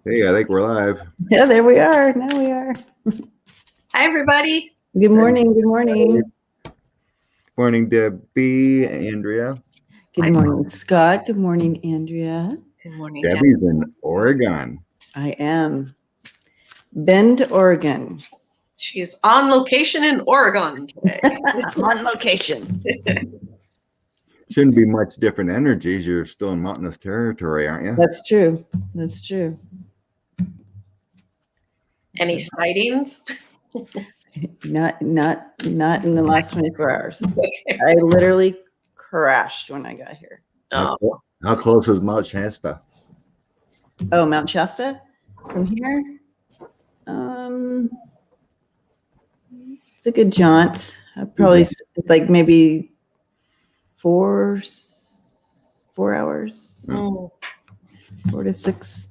Hey, I think we're live. Yeah, there we are. Now we are. Hi, everybody. Good morning. Good morning. Morning, Debbie, Andrea. Good morning, Scott. Good morning, Andrea. Good morning, Debbie's in Oregon. I am. Bend, Oregon. She's on location in Oregon today. I'm on location. Shouldn't be much different energies. You're still in mountainous territory, aren't you? That's true. That's true. Any sightings? Not in the last 24 hours. I literally crashed when I got here. How close is Mount Shasta? Oh, Mount Shasta? From here? It's a good jaunt. Probably like maybe 4 hours. Oh. 4 to 6.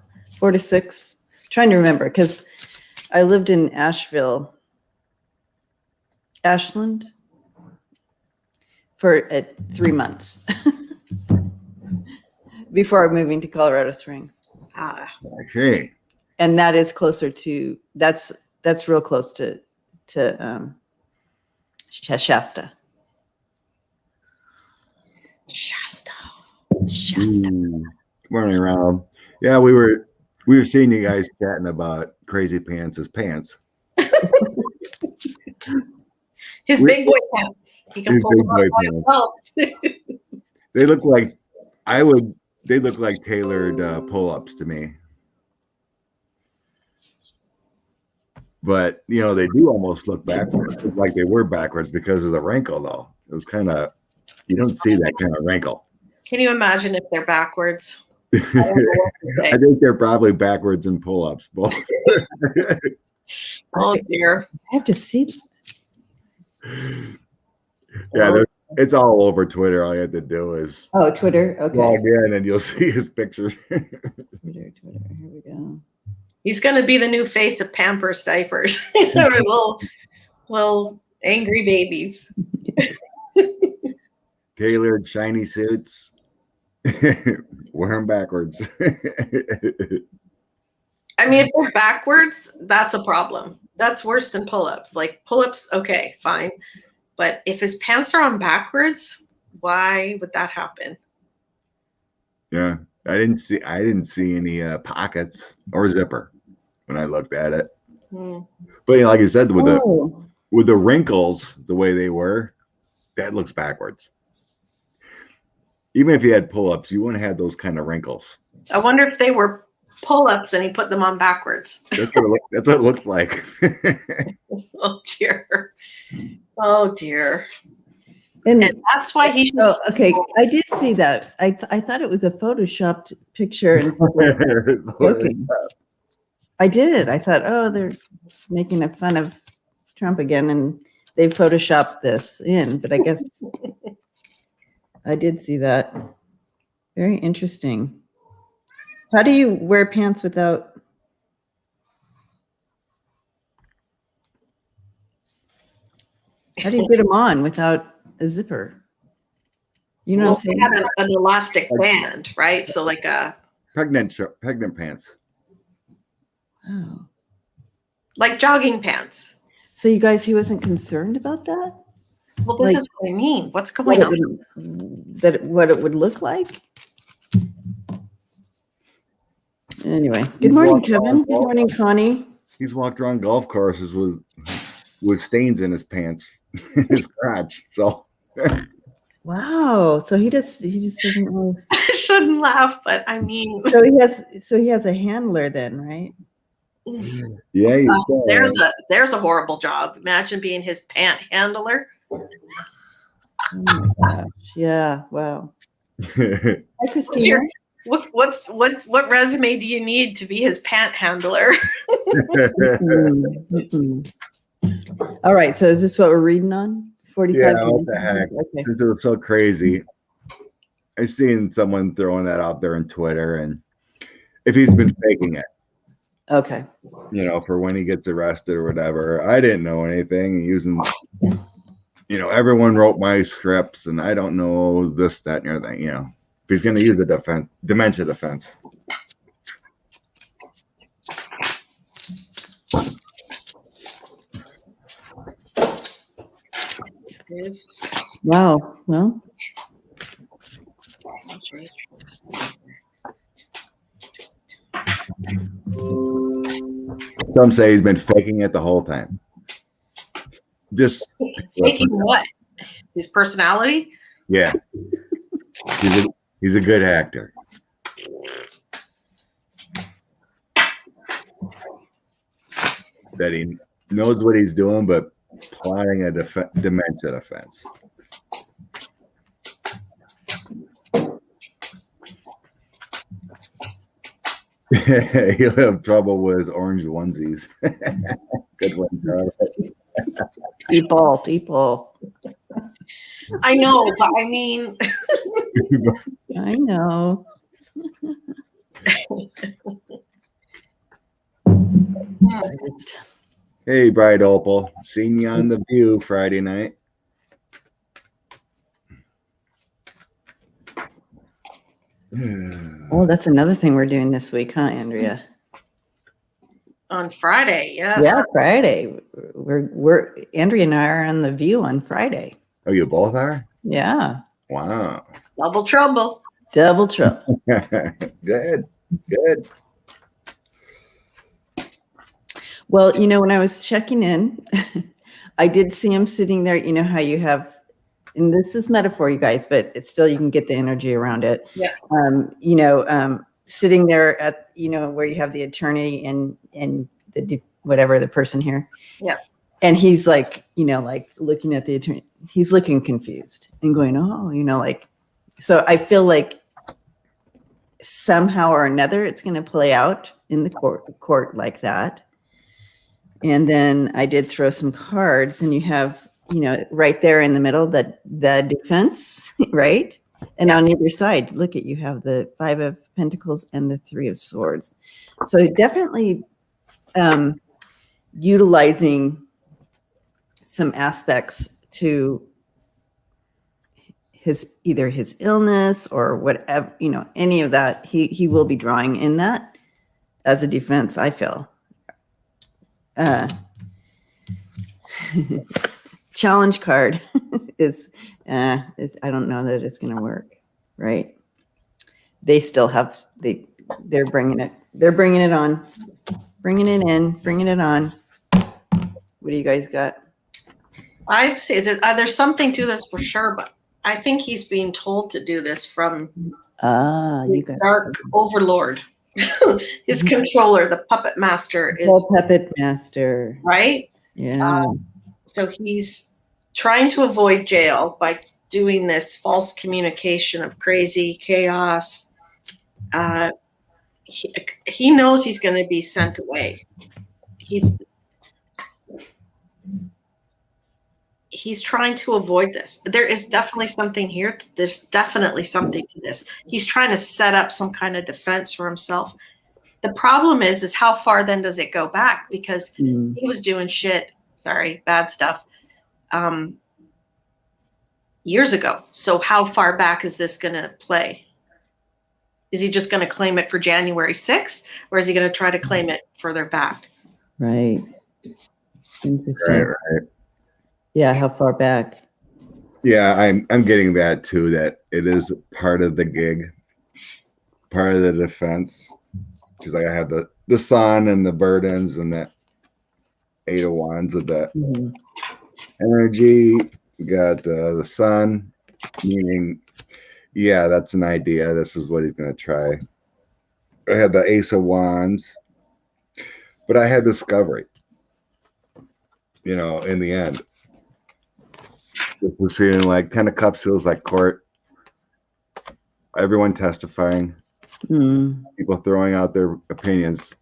Trying to remember because I lived in Ashland for 3 months before moving to Colorado Springs. Okay. And that is closer to that's real close to Shasta. Shasta. Running around. Yeah, we were seeing you guys chatting about crazy pants as pants. His big boy pants. He can pull them up by himself. They look like tailored pull-ups to me. But, you know, they do almost look backwards, like they were backwards because of the wrinkle, though. It was kind of, you don't see that kind of wrinkle. Can you imagine if they're backwards? I think they're probably backwards in pull-ups, both. Oh, dear. I have to see. Yeah, it's all over Twitter. All you have to do is Twitter. Okay. log in and you'll see his pictures. Twitter. Here we go. He's going to be the new face of Pampers diapers. little angry babies. Tailored shiny suits. Wear them backwards. I mean, if they're backwards, that's a problem. That's worse than pull-ups. Like pull-ups, okay, fine. But if his pants are on backwards, why would that happen? Yeah, I didn't see any pockets or zipper when I looked at it. But like you said, with the wrinkles the way they were, that looks backwards. Even if you had pull-ups, you wouldn't have those kind of wrinkles. I wonder if they were pull-ups and he put them on backwards. That's what it looks like. Oh dear. Oh dear. And that's why he should. Oh, okay. I did see that. I thought it was a photoshopped picture. And I did. I thought, they're making fun of Trump again, and they photoshopped this in. But I guess I did see that. Very interesting. How do you wear pants without? How do you get them on without a zipper? You know what I'm saying? They have an elastic band, right? So like a pregnant pants. Oh. Like jogging pants. So you guys, he wasn't concerned about that? Well, this is what I mean. What's going on? What it would look like? Anyway, good morning, Kevin. Good morning, Connie. He's walked around golf courses with stains in his pants, in his crotch. So. Wow. So he just doesn't know. I shouldn't laugh, but I mean. So he has a handler then, right? Yeah. There's a horrible job. Imagine being his pant handler. Oh my gosh. Yeah. Wow. Hi, Christina. What resume do you need to be his pant handler? All right. So is this what we're reading on? 45. Yeah, what the heck? Okay. Since it was so crazy. I seen someone throwing that out there on Twitter, and if he's been faking it. Okay. You know, for when he gets arrested or whatever. I didn't know anything. Using, you know, everyone wrote my scripts, and I don't know this, that, and everything. You know, if he's going to use a dementia defense. Wow. Well, Some say he's been faking it the whole time. Just faking what? His personality? Yeah. He's a good actor. That he knows what he's doing, but plotting a dementia offense. He'll have trouble with his orange onesies. Good one, Charlie. People. I know, but I mean, I know. Hey, Bride Opal. Seen you on The View Friday night. Oh, that's another thing we're doing this week, huh, Andrea? On Friday, yes. Yeah, Friday. We're Andrea and I are on The View on Friday. Oh, you both are? Yeah. Wow. Double trouble. Double trouble. Good. Well, you know, when I was checking in, I did see him sitting there. You know how you have, and this is metaphor, you guys, but it's still, you can get the energy around it. Yeah. Sitting there at, where you have the attorney and the whatever the person here. Yeah. And he's like, like looking at the attorney, he's looking confused and going, oh, so I feel like somehow or another it's going to play out in the court like that. And then I did throw some cards, and you have, right there in the middle, the defense, right? And on either side, look at, you have the 5 of Pentacles and the 3 of Swords. So definitely utilizing some aspects to either his illness or whatever, any of that, he will be drawing in that as a defense, I feel. Challenge card is I don't know that it's going to work, right? They still have, they're bringing it on, bringing it in, bringing it on. What do you guys got? I say that there's something to this for sure, but I think he's being told to do this from you got dark overlord. His controller, the puppet master, is puppet master, right? Yeah. So he's trying to avoid jail by doing this false communication of crazy chaos. He knows he's going to be sent away. He's trying to avoid this. There is definitely something here. There's definitely something to this. He's trying to set up some kind of defense for himself. The problem is how far then does it go back? Because he was doing bad stuff, years ago. So how far back is this going to play? Is he just going to claim it for January 6th, or is he going to try to claim it further back? Right. Interesting. Right. Yeah, how far back? Yeah, I'm getting that too, that it is part of the gig, part of the defense. Because I have the sun and the burdens and that 8 of Wands with that energy. We got the sun, meaning, yeah, that's an idea. This is what he's going to try. I had the Ace of Wands, but I had discovery, in the end. This was feeling like 10 of Cups feels like court. Everyone testifying. People throwing out their opinions.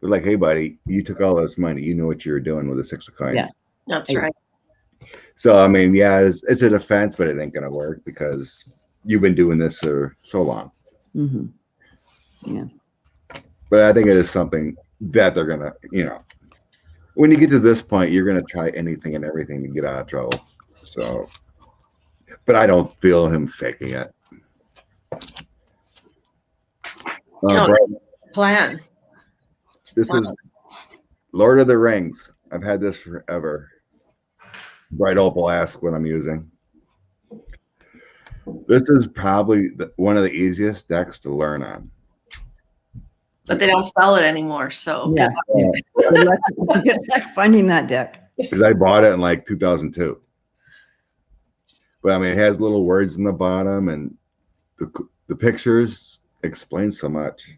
They're like, hey, buddy, you took all this money. You know what you were doing with the 6 of Coins. Yeah, that's right. So, I mean, yeah, it's a defense, but it ain't going to work because you've been doing this for so long. Yeah. But I think it is something that they're going to, when you get to this point, you're going to try anything and everything to get out of trouble. So, but I don't feel him faking it. Plan. This is Lord of the Rings. I've had this forever. Bright Opal asks what I'm using. This is probably one of the easiest decks to learn on. But they don't sell it anymore, so Yeah. Good luck finding that deck. Because I bought it in like 2002. But I mean, it has little words in the bottom, and the pictures explain so much.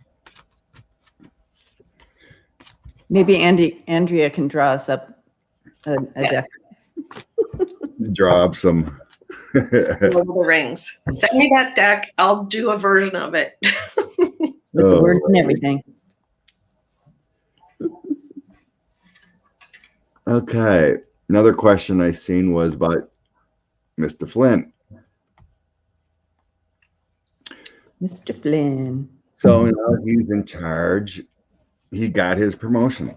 Maybe Andrea can draw us up a deck. Draw up some Lord of the Rings. Send me that deck. I'll do a version of it. With the words and everything. Okay. Another question I seen was about Mr. Flynn. Mr. Flynn. So he's in charge. He got his promotion.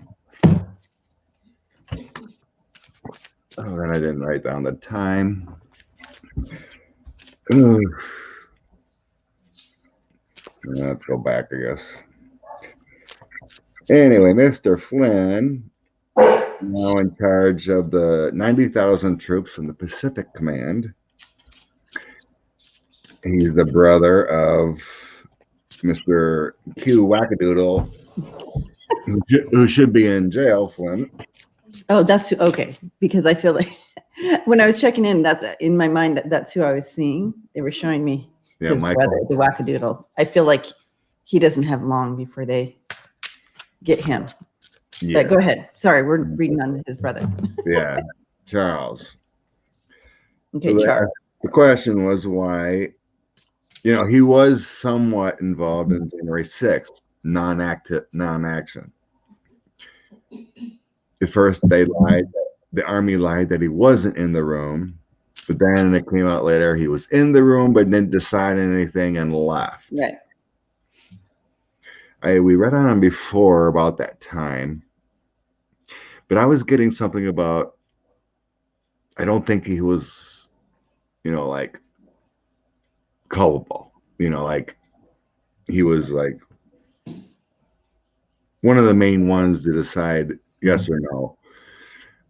Oh, and I didn't write down the time. Let's go back, I guess. Anyway, Mr. Flynn, now in charge of the 90,000 troops from the Pacific Command. He's the brother of Mr. Q Wackadoodle, who should be in jail, Flynn. Oh, that's okay. Because I feel like when I was checking in, that's in my mind. That's who I was seeing. They were showing me his brother, the Wackadoodle. I feel like he doesn't have long before they get him. Yeah. But go ahead. Sorry, we're reading on his brother. Yeah, Charles. Okay, so Charles. The question was why, he was somewhat involved in January 6th, non-action. At first, they lied. The Army lied that he wasn't in the room, but then it came out later he was in the room, but didn't decide anything and left. Right. We read on him before about that time, but I was getting something about, I don't think he was, like culpable, like he was like one of the main ones to decide yes or no.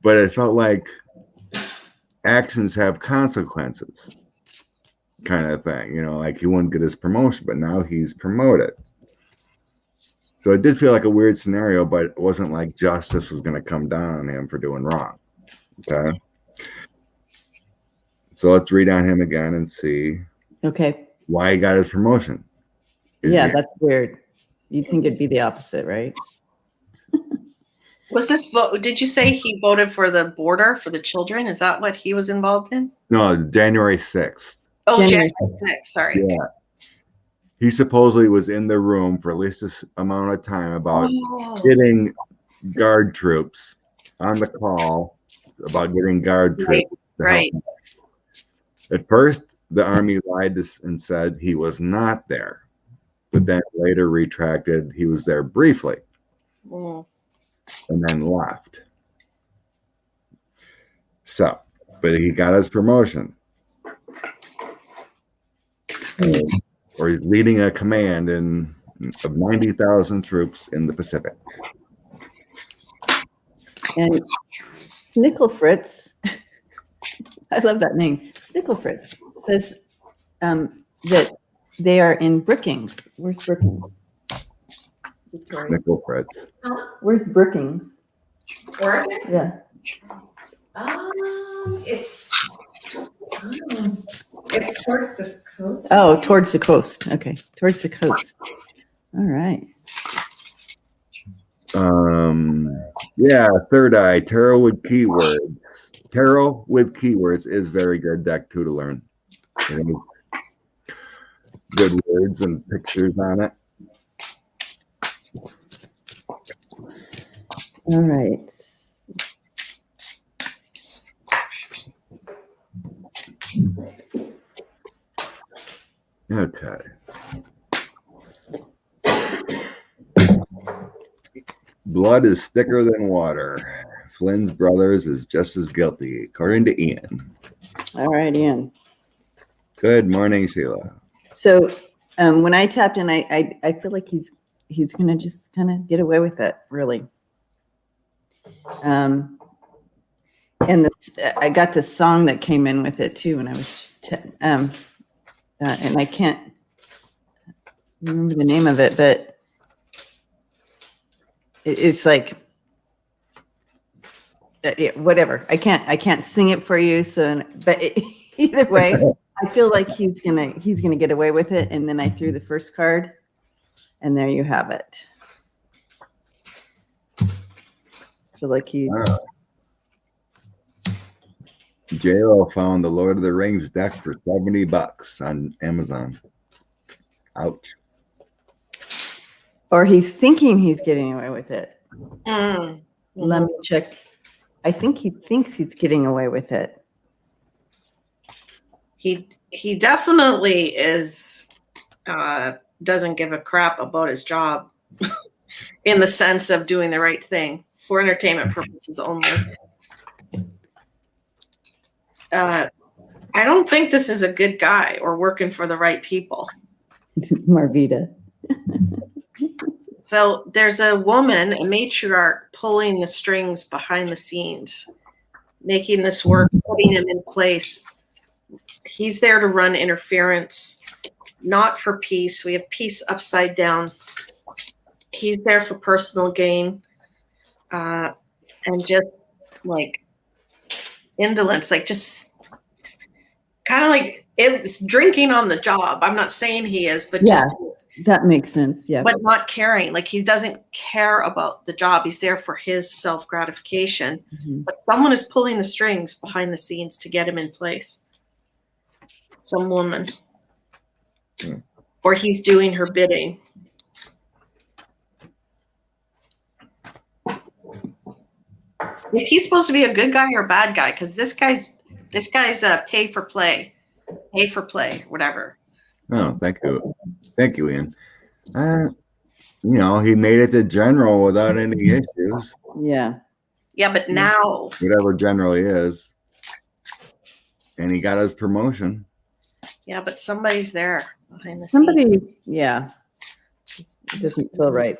But it felt like actions have consequences kind of thing, like he wouldn't get his promotion, but now he's promoted. So it did feel like a weird scenario, but it wasn't like justice was going to come down on him for doing wrong. Okay. So let's read on him again and see. Okay. Why he got his promotion. That's weird. You'd think it'd be the opposite, right? Was this vote? Did you say he voted for the border for the children? Is that what he was involved in? No, January 6th. Oh, January 6th. Sorry. Yeah. He supposedly was in the room for at least this amount of time about getting guard troops on the call about getting guard troops. Right. At first, the Army lied and said he was not there, but then later retracted he was there briefly and then left. So, but he got his promotion. Or he's leading a command of 90,000 troops in the Pacific. And Snicklefritz, I love that name. Snicklefritz says that they are in Brookings. Where's Brookings? Snicklefritz. Where's Brookings? Oregon? Yeah. It's towards the coast. Oh, towards the coast. Okay, towards the coast. All right. Yeah, Third Eye, Tarot with Keywords. Tarot with Keywords is very good deck too to learn. Good words and pictures on it. All right. Okay. Blood is thicker than water. Flynn's brothers is just as guilty, according to Ian. All right, Ian. Good morning, Sheila. So when I tapped in, I feel like he's gonna just kind of get away with it, really. And I got this song that came in with it too when I was, and I can't remember the name of it, but it's like, whatever. I can't sing it for you. So, but either way, I feel like he's gonna get away with it. And then I threw the first card, and there you have it. So like J-Lo found the Lord of the Rings deck for $70 on Amazon. Ouch. Or he's thinking he's getting away with it. Mm. Let me check. I think he thinks he's getting away with it. He definitely is doesn't give a crap about his job in the sense of doing the right thing for entertainment purposes only. I don't think this is a good guy or working for the right people. Marvita. So there's a woman, a matriarch, pulling the strings behind the scenes, making this work, putting him in place. He's there to run interference, not for peace. We have peace upside down. He's there for personal gain, and just like indolence, like just kind of like it's drinking on the job. I'm not saying he is, but yeah, just that makes sense. Yeah, but not caring. Like he doesn't care about the job. He's there for his self gratification. Mm-hmm. But someone is pulling the strings behind the scenes to get him in place. Some woman, or he's doing her bidding. Is he supposed to be a good guy or a bad guy? Because this guy's pay for play, whatever. Oh, thank you, Ian. He made it to general without any issues. Yeah, but now whatever general he is, and he got his promotion. Yeah, but somebody's there behind the scenes. Yeah, it doesn't feel right.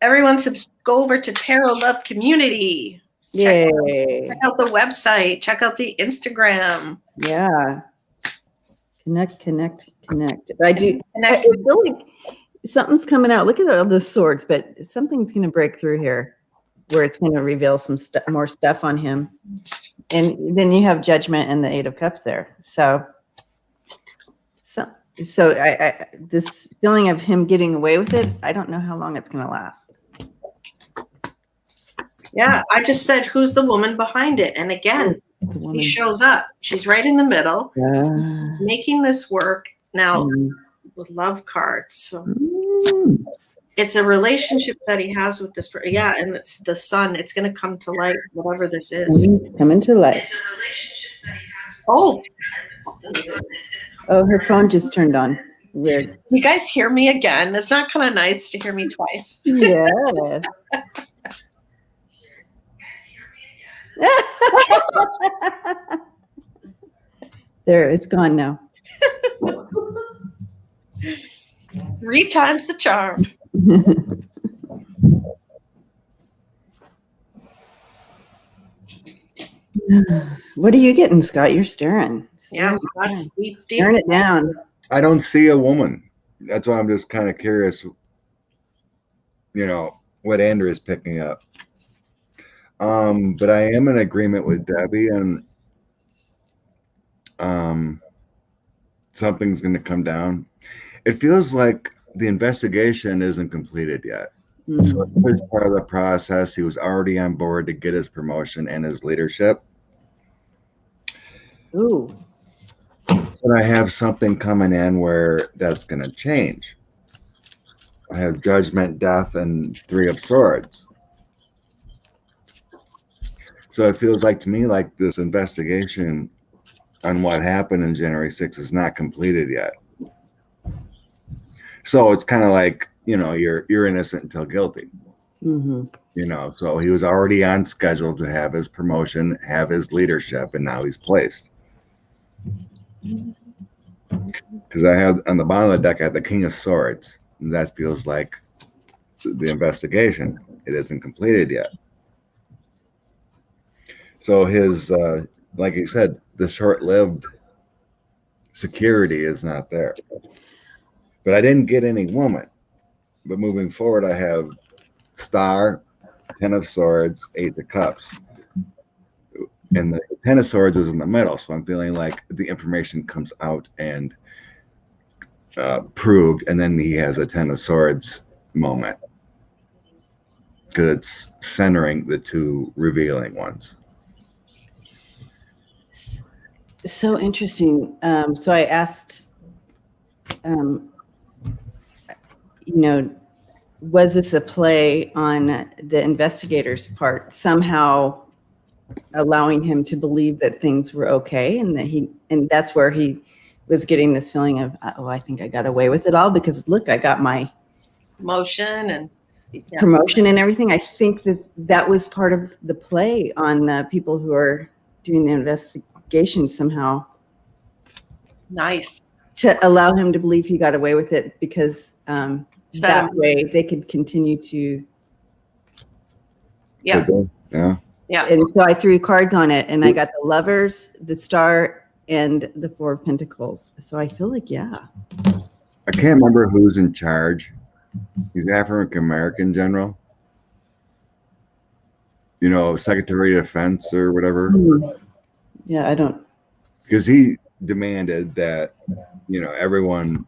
Everyone go over to Tarot Love Community. Check out the website. Check out the Instagram. Yeah. Connect. I feel like something's coming out. Look at all the swords, but something's going to break through here where it's going to reveal some more stuff on him. And then you have Judgment and the Eight of Cups there. So I this feeling of him getting away with it, I don't know how long it's going to last. Yeah, I just said, who's the woman behind it? And again, he shows up. She's right in the middle, making this work now with love cards. So it's a relationship that he has with this person. Yeah, and it's the sun. It's going to come to light, whatever this is. Coming to light. It's a relationship that he has. Oh. Oh, her phone just turned on. Weird. You guys hear me again? It's not kind of nice to hear me twice. Yes. There, it's gone now. 3 times the charm. What are you getting, Scott? You're staring. Yeah, Scott's deep. Staring it down. I don't see a woman. That's why I'm just kind of curious, what Andrew is picking up. But I am in agreement with Debbie, and something's going to come down. It feels like the investigation isn't completed yet. Mm-hmm. So it's part of the process. He was already on board to get his promotion and his leadership. Ooh. But I have something coming in where that's going to change. I have Judgment, Death, and 3 of Swords. So it feels like to me like this investigation on what happened in January 6th is not completed yet. So it's kind of like, you're innocent until guilty. Mm-hmm. So he was already on schedule to have his promotion, have his leadership, and now he's placed. Because I have on the bottom of the deck, I have the King of Swords, and that feels like the investigation. It isn't completed yet. So his, like you said, the short-lived security is not there. But I didn't get any woman. But moving forward, I have Star, Ten of Swords, Eight of Cups. And the Ten of Swords is in the middle. So I'm feeling like the information comes out and proved. And then he has a Ten of Swords moment. Because it's centering the two revealing ones. So interesting. So I asked, was this a play on the investigator's part, somehow allowing him to believe that things were okay, and that's where he was getting this feeling of, oh, I think I got away with it all because look, I got my Motion and promotion and everything. I think that was part of the play on the people who are doing the investigation somehow. nice. To allow him to believe he got away with it because that way they could continue to. Yeah. Yeah. Yeah. And so I threw cards on it and I got the Lovers, the Star, and the Four of Pentacles. So I feel like, yeah. I can't remember who's in charge. He's an African American general. Secretary of Defense or whatever. Yeah, I don't. Because he demanded that, everyone,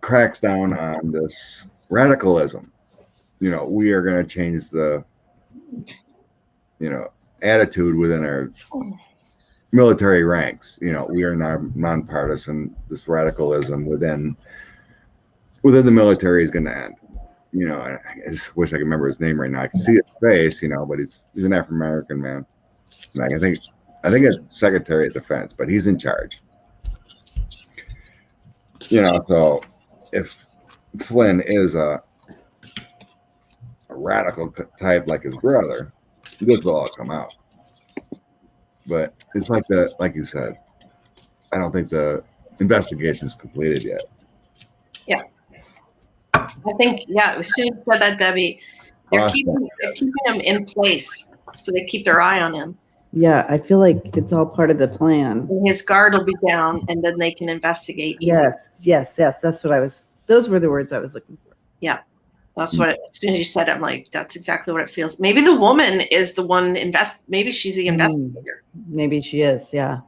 cracks down on this radicalism. We are going to change the, attitude within our military ranks. We are not nonpartisan. This radicalism within the military is going to end. I just wish I could remember his name right now. I can see his face, but he's an African American man. Like I think it's Secretary of Defense, but he's in charge. So if Flynn is a radical type like his brother, this will all come out. But it's like you said, I don't think the investigation is completed yet. Yeah. I think, as soon as you said that, Debbie, they're keeping him in place. So they keep their eye on him. Yeah, I feel like it's all part of the plan. And his guard will be down and then they can investigate. Yes. That's what those were the words I was looking for. Yeah. That's what, as soon as you said it, I'm like, that's exactly what it feels. Maybe the woman is the one maybe she's the investigator. Maybe she is, yeah.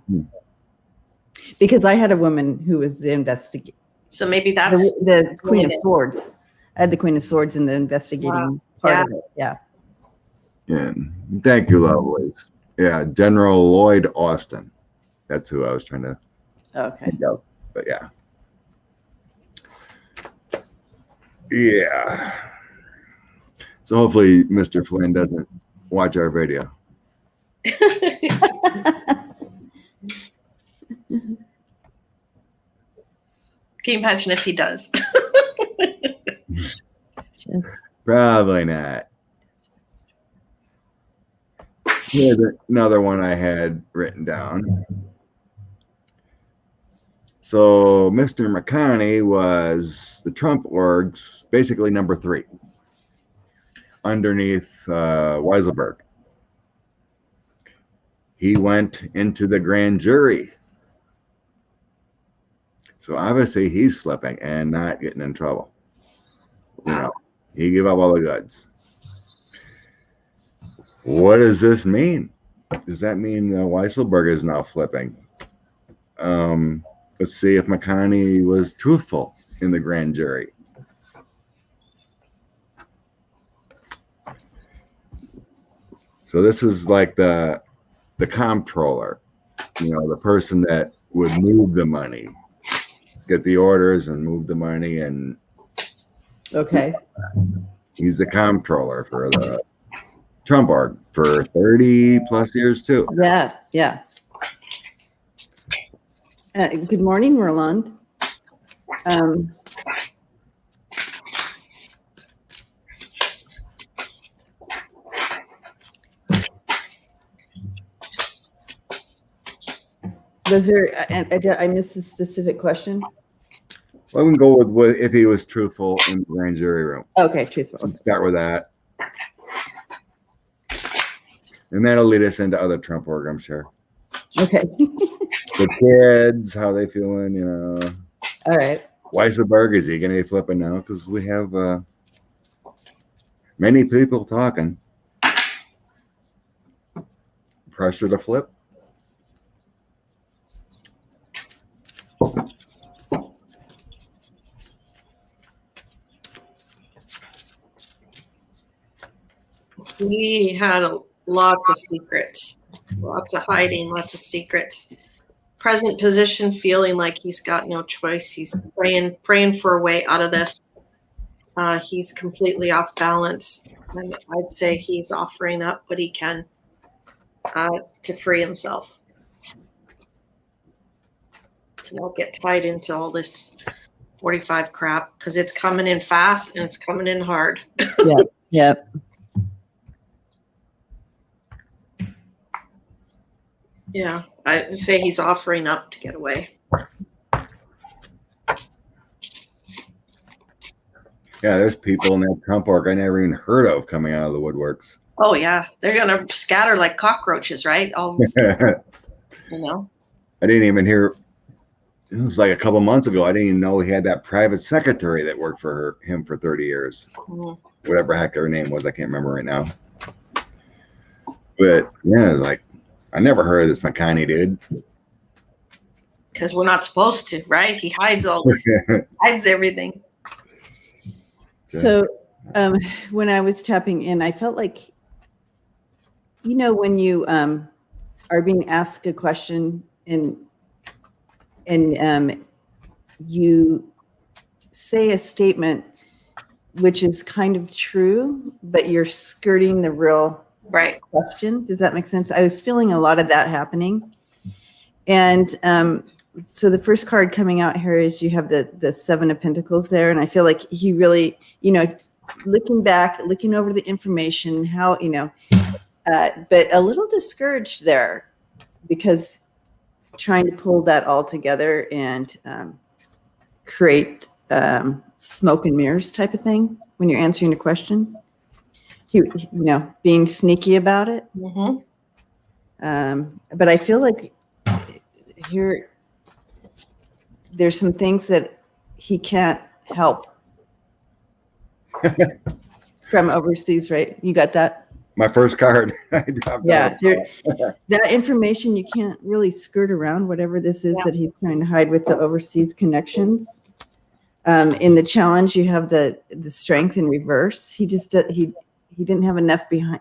Because I had a woman who was the investigator. So maybe that's the Queen of Swords. I had the Queen of Swords in the investigating part of it. Yeah. Yeah. Thank you, Lovelace. Yeah, General Lloyd Austin. That's who I was trying to think of. But yeah. Yeah. So hopefully Mr. Flynn doesn't watch our video. Can you imagine if he does? Probably not. Here's another one I had written down. So Mr. McConney was the Trump org's basically number 3 underneath Weiselberg. He went into the grand jury. So obviously he's flipping and not getting in trouble. He gave up all the goods. What does this mean? Does that mean Weiselberg is now flipping? Let's see if McConney was truthful in the grand jury. So this is like the comptroller, the person that would move the money, get the orders and move the money, and he's the comptroller for the Trump org for 30 plus years too. Yeah. Good morning, Roland. Was there? I missed a specific question. Well, we can go with if he was truthful in the grand jury room. Okay, truthful. Let's start with that. And that'll lead us into other Trump work, I'm sure. Okay. The kids, how they feeling, you know. All right. Weisselberg, is he going to be flipping now? Because we have many people talking. Pressure to flip. He had lots of secrets, lots of hiding, lots of secrets. Present position, feeling like he's got no choice. He's praying for a way out of this. He's completely off balance. And I'd say he's offering up what he can to free himself, to not get tied into all this 45 crap, because it's coming in fast and it's coming in hard. Yep. Yep. Yeah, I'd say he's offering up to get away. Yeah, there's people in that Trump work I never even heard of coming out of the woodworks. Oh yeah, they're gonna scatter like cockroaches, right? I didn't even hear. It was like a couple months ago. I didn't even know he had that private secretary that worked for him for 30 years. Mm-hmm. Whatever heck her name was, I can't remember right now. But yeah, like I never heard of this McConaughey dude. Because we're not supposed to, right? He hides all this, hides everything. So when I was tapping in, I felt like, you know, when you are being asked a question and you say a statement which is kind of true, but you're skirting the real question. Does that make sense? I was feeling a lot of that happening. And so the first card coming out here is you have the Seven of Pentacles there. And I feel like he really, you know, looking back, looking over the information, how, you know, but a little discouraged there because trying to pull that all together and create smoke and mirrors type of thing when you're answering a question. You know, being sneaky about it. Mm-hmm. But I feel like here, there's some things that he can't help from overseas, right? You got that? My first card. Yeah, that information you can't really skirt around, whatever this is that he's trying to hide with the overseas connections. In the challenge, you have the strength in reverse. He just he didn't have enough behind.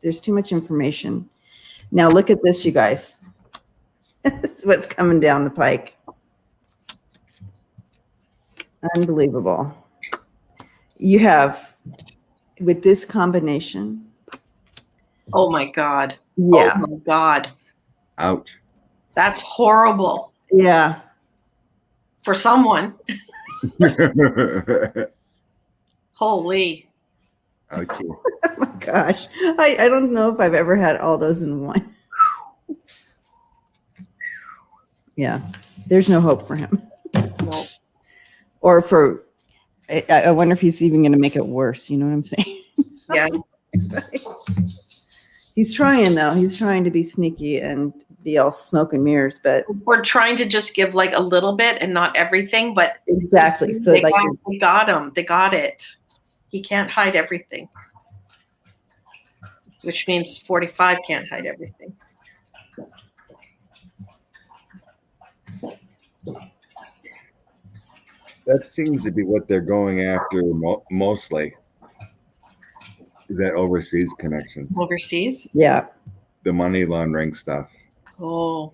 There's too much information. Now look at this, you guys. That's what's coming down the pike. Unbelievable. You have, with this combination. Oh my God. Yeah. Oh my God. Ouch. That's horrible. Yeah. For someone. Holy. Ouchie. Oh my gosh. I don't know if I've ever had all those in one. Yeah. There's no hope for him. No. Or for, I wonder if he's even going to make it worse. You know what I'm saying? Yeah. He's trying, though. He's trying to be sneaky and be all smoke and mirrors, but we're trying to just give like a little bit and not everything, but exactly. So they got him. They got it. He can't hide everything, which means 45 can't hide everything. That seems to be what they're going after mostly. Is that overseas connection? Overseas? Yeah. The money laundering stuff. Oh.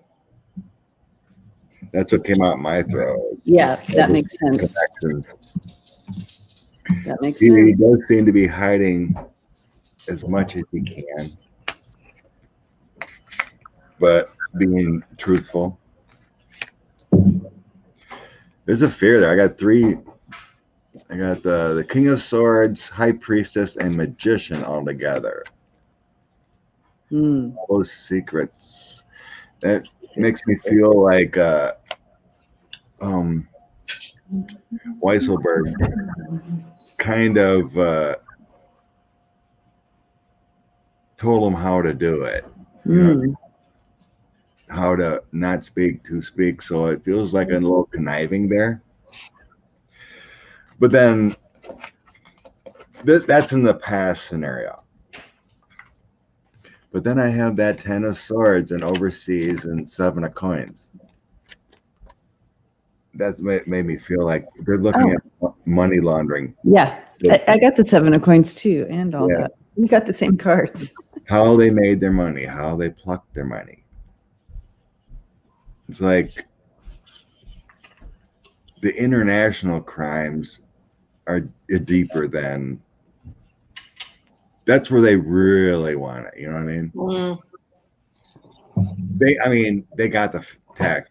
That's what came out my throat. Yeah, that makes sense. Connections. That makes He sense. does seem to be hiding as much as he can, but being truthful. There's a fear there. I got three. I got the King of Swords, High Priestess, and Magician all together. All those secrets. That makes me feel like Weisselberg kind of told them how to do it. How to not speak to speak. So it feels like a little conniving there. But then that's in the past scenario. But then I have that 10 of swords and overseas and 7 of coins. That's made me feel like they're looking at money laundering. Yeah. I got the 7 of coins too, and all that. We got the same cards. How they made their money, how they plucked their money. It's like the international crimes are deeper than. That's where they really want it. You know what I mean? They got the tax.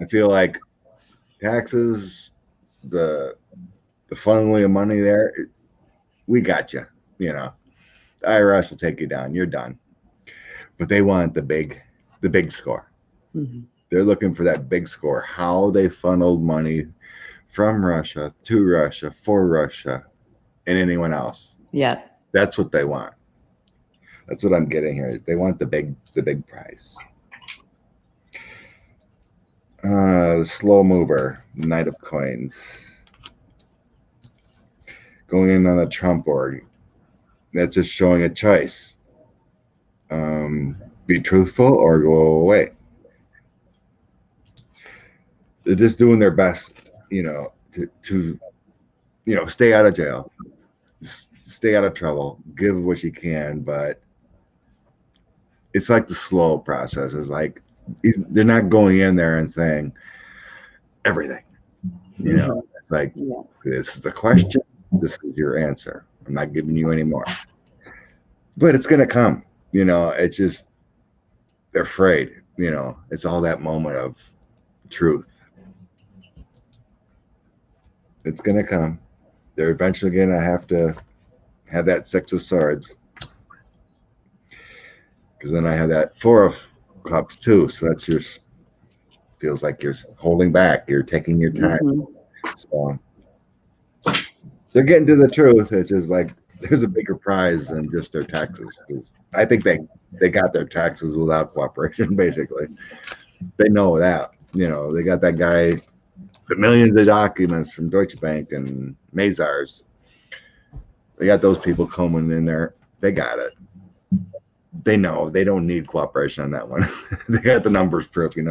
I feel like taxes, the funneling of money there, we got you. You know, the IRS will take you down. You're done. But they want the big score. They're looking for that big score. How they funneled money from Russia to Russia for Russia and anyone else. Yeah. That's what they want. That's what I'm getting here. They want the big prize. The slow mover, Knight of Coins. Going in on a Trump org. That's just showing a choice. Be truthful or go away. They're just doing their best, to stay out of jail, stay out of trouble, give what you can, but it's like the slow process. It's like they're not going in there and saying everything. It's like, this is the question, this is your answer. I'm not giving you any more. But it's gonna come. It's just they're afraid. It's all that moment of truth. It's gonna come. They're eventually gonna have to have that 6 of swords. Because then I have that 4 of cups too. So that's feels like you're holding back. You're taking your time. So they're getting to the truth. It's just like there's a bigger prize than just their taxes. I think they got their taxes without cooperation, basically. They know that. They got that guy, the millions of documents from Deutsche Bank and Mazars. They got those people coming in there. They got it. They know they don't need cooperation on that one. They got the numbers proof, They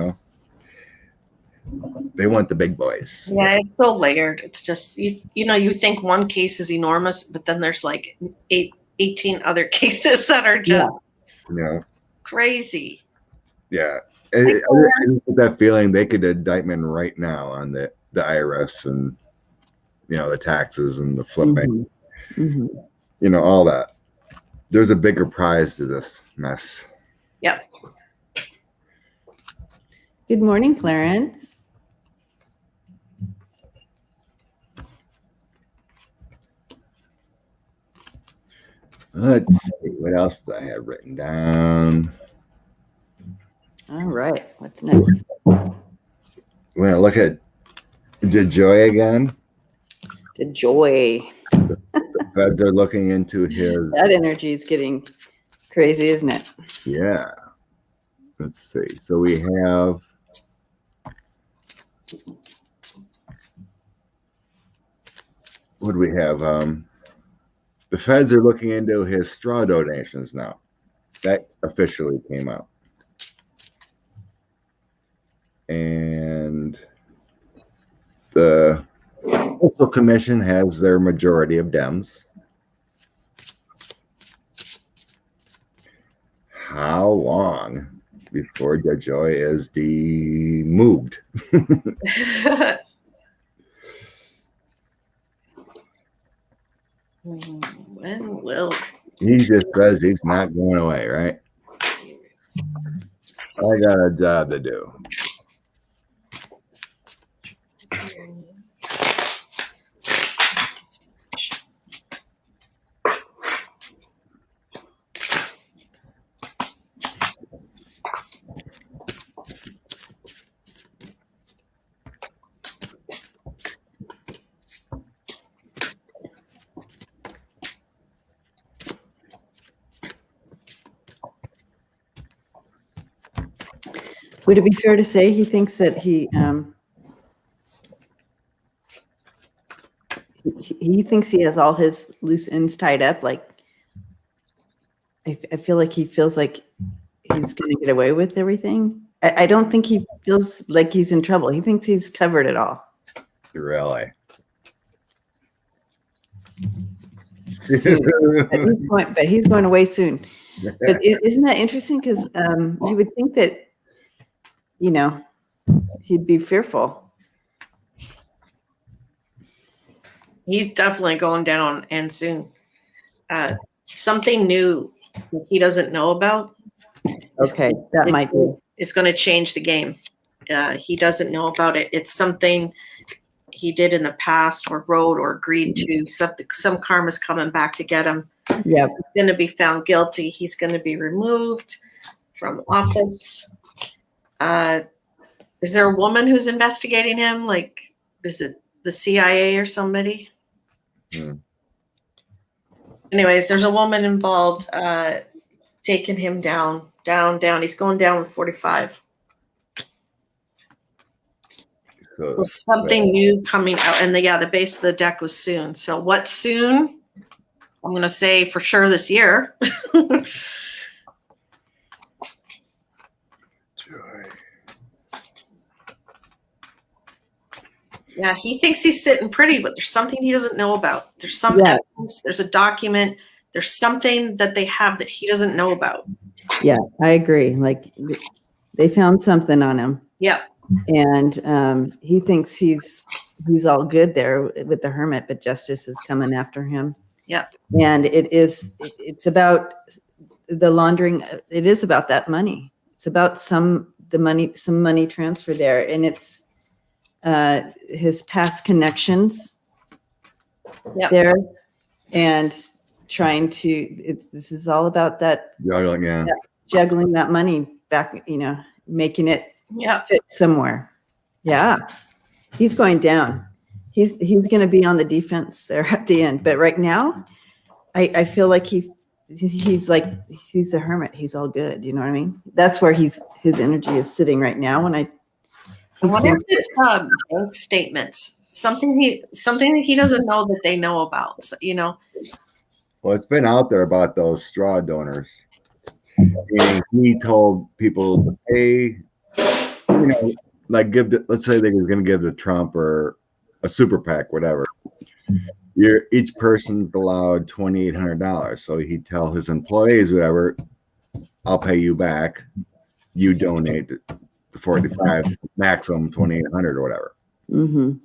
want the big boys. Yeah, it's so layered. It's just you think one case is enormous, but then there's like 18 other cases that are just crazy. Yeah. I get that feeling they could indict me right now on the IRS and the taxes and the flipping. All that. There's a bigger prize to this mess. Yep. Good morning, Clarence. Let's see. What else do I have written down? All right. What's next? Well, look at DeJoy again. DeJoy. The feds are looking into his. That energy is getting crazy, isn't it? Yeah. Let's see. So we have. What do we have? The feds are looking into his straw donations now. That officially came out. And the Postal Commission has their majority of Dems. How long before DeJoy is moved? When will He just says he's not going away, right? I got a job to do. Would it be fair to say he thinks that he thinks he has all his loose ends tied up? Like, I feel like he feels like he's going to get away with everything. I don't think he feels like he's in trouble. He thinks he's covered it all. Really? Soon. But he's going away soon. But isn't that interesting? Because you would think that, you know, he'd be fearful. He's definitely going down, and soon. Something new that he doesn't know about. Okay, that might be. It's going to change the game. He doesn't know about it. It's something he did in the past, or wrote, or agreed to. Some karma's coming back to get him. Yeah. He's going to be found guilty. He's going to be removed from office. Is there a woman who's investigating him? Like, is it the CIA or somebody? Anyways, there's a woman involved, taking him down. He's going down with 45. So something new coming out, and the base of the deck was soon. So what soon? I'm going to say for sure this year. Yeah, he thinks he's sitting pretty, but there's something he doesn't know about. There's some evidence, there's a document, there's something that they have that he doesn't know about. Yeah, I agree. Like, they found something on him. Yeah. And he thinks he's all good there with the hermit, but justice is coming after him. Yeah. And it's about the laundering. It is about that money. It's about some money transfer there. And it's his past connections there, and trying to, this is all about that juggling that money back, making it fit somewhere. Yeah. He's going down. He's going to be on the defense there at the end. But right now, I feel like he's the hermit. He's all good. You know what I mean? That's where his energy is sitting right now. When I wonder if it's bank statements, something that he doesn't know that they know about. So, Well, it's been out there about those straw donors. And he told people to pay, like let's say they were going to give to Trump or a super PAC, whatever. Each person's allowed $2,800. So he'd tell his employees, whatever, I'll pay you back. You donate the 45, maximum 2,800 or whatever. Mm-hmm.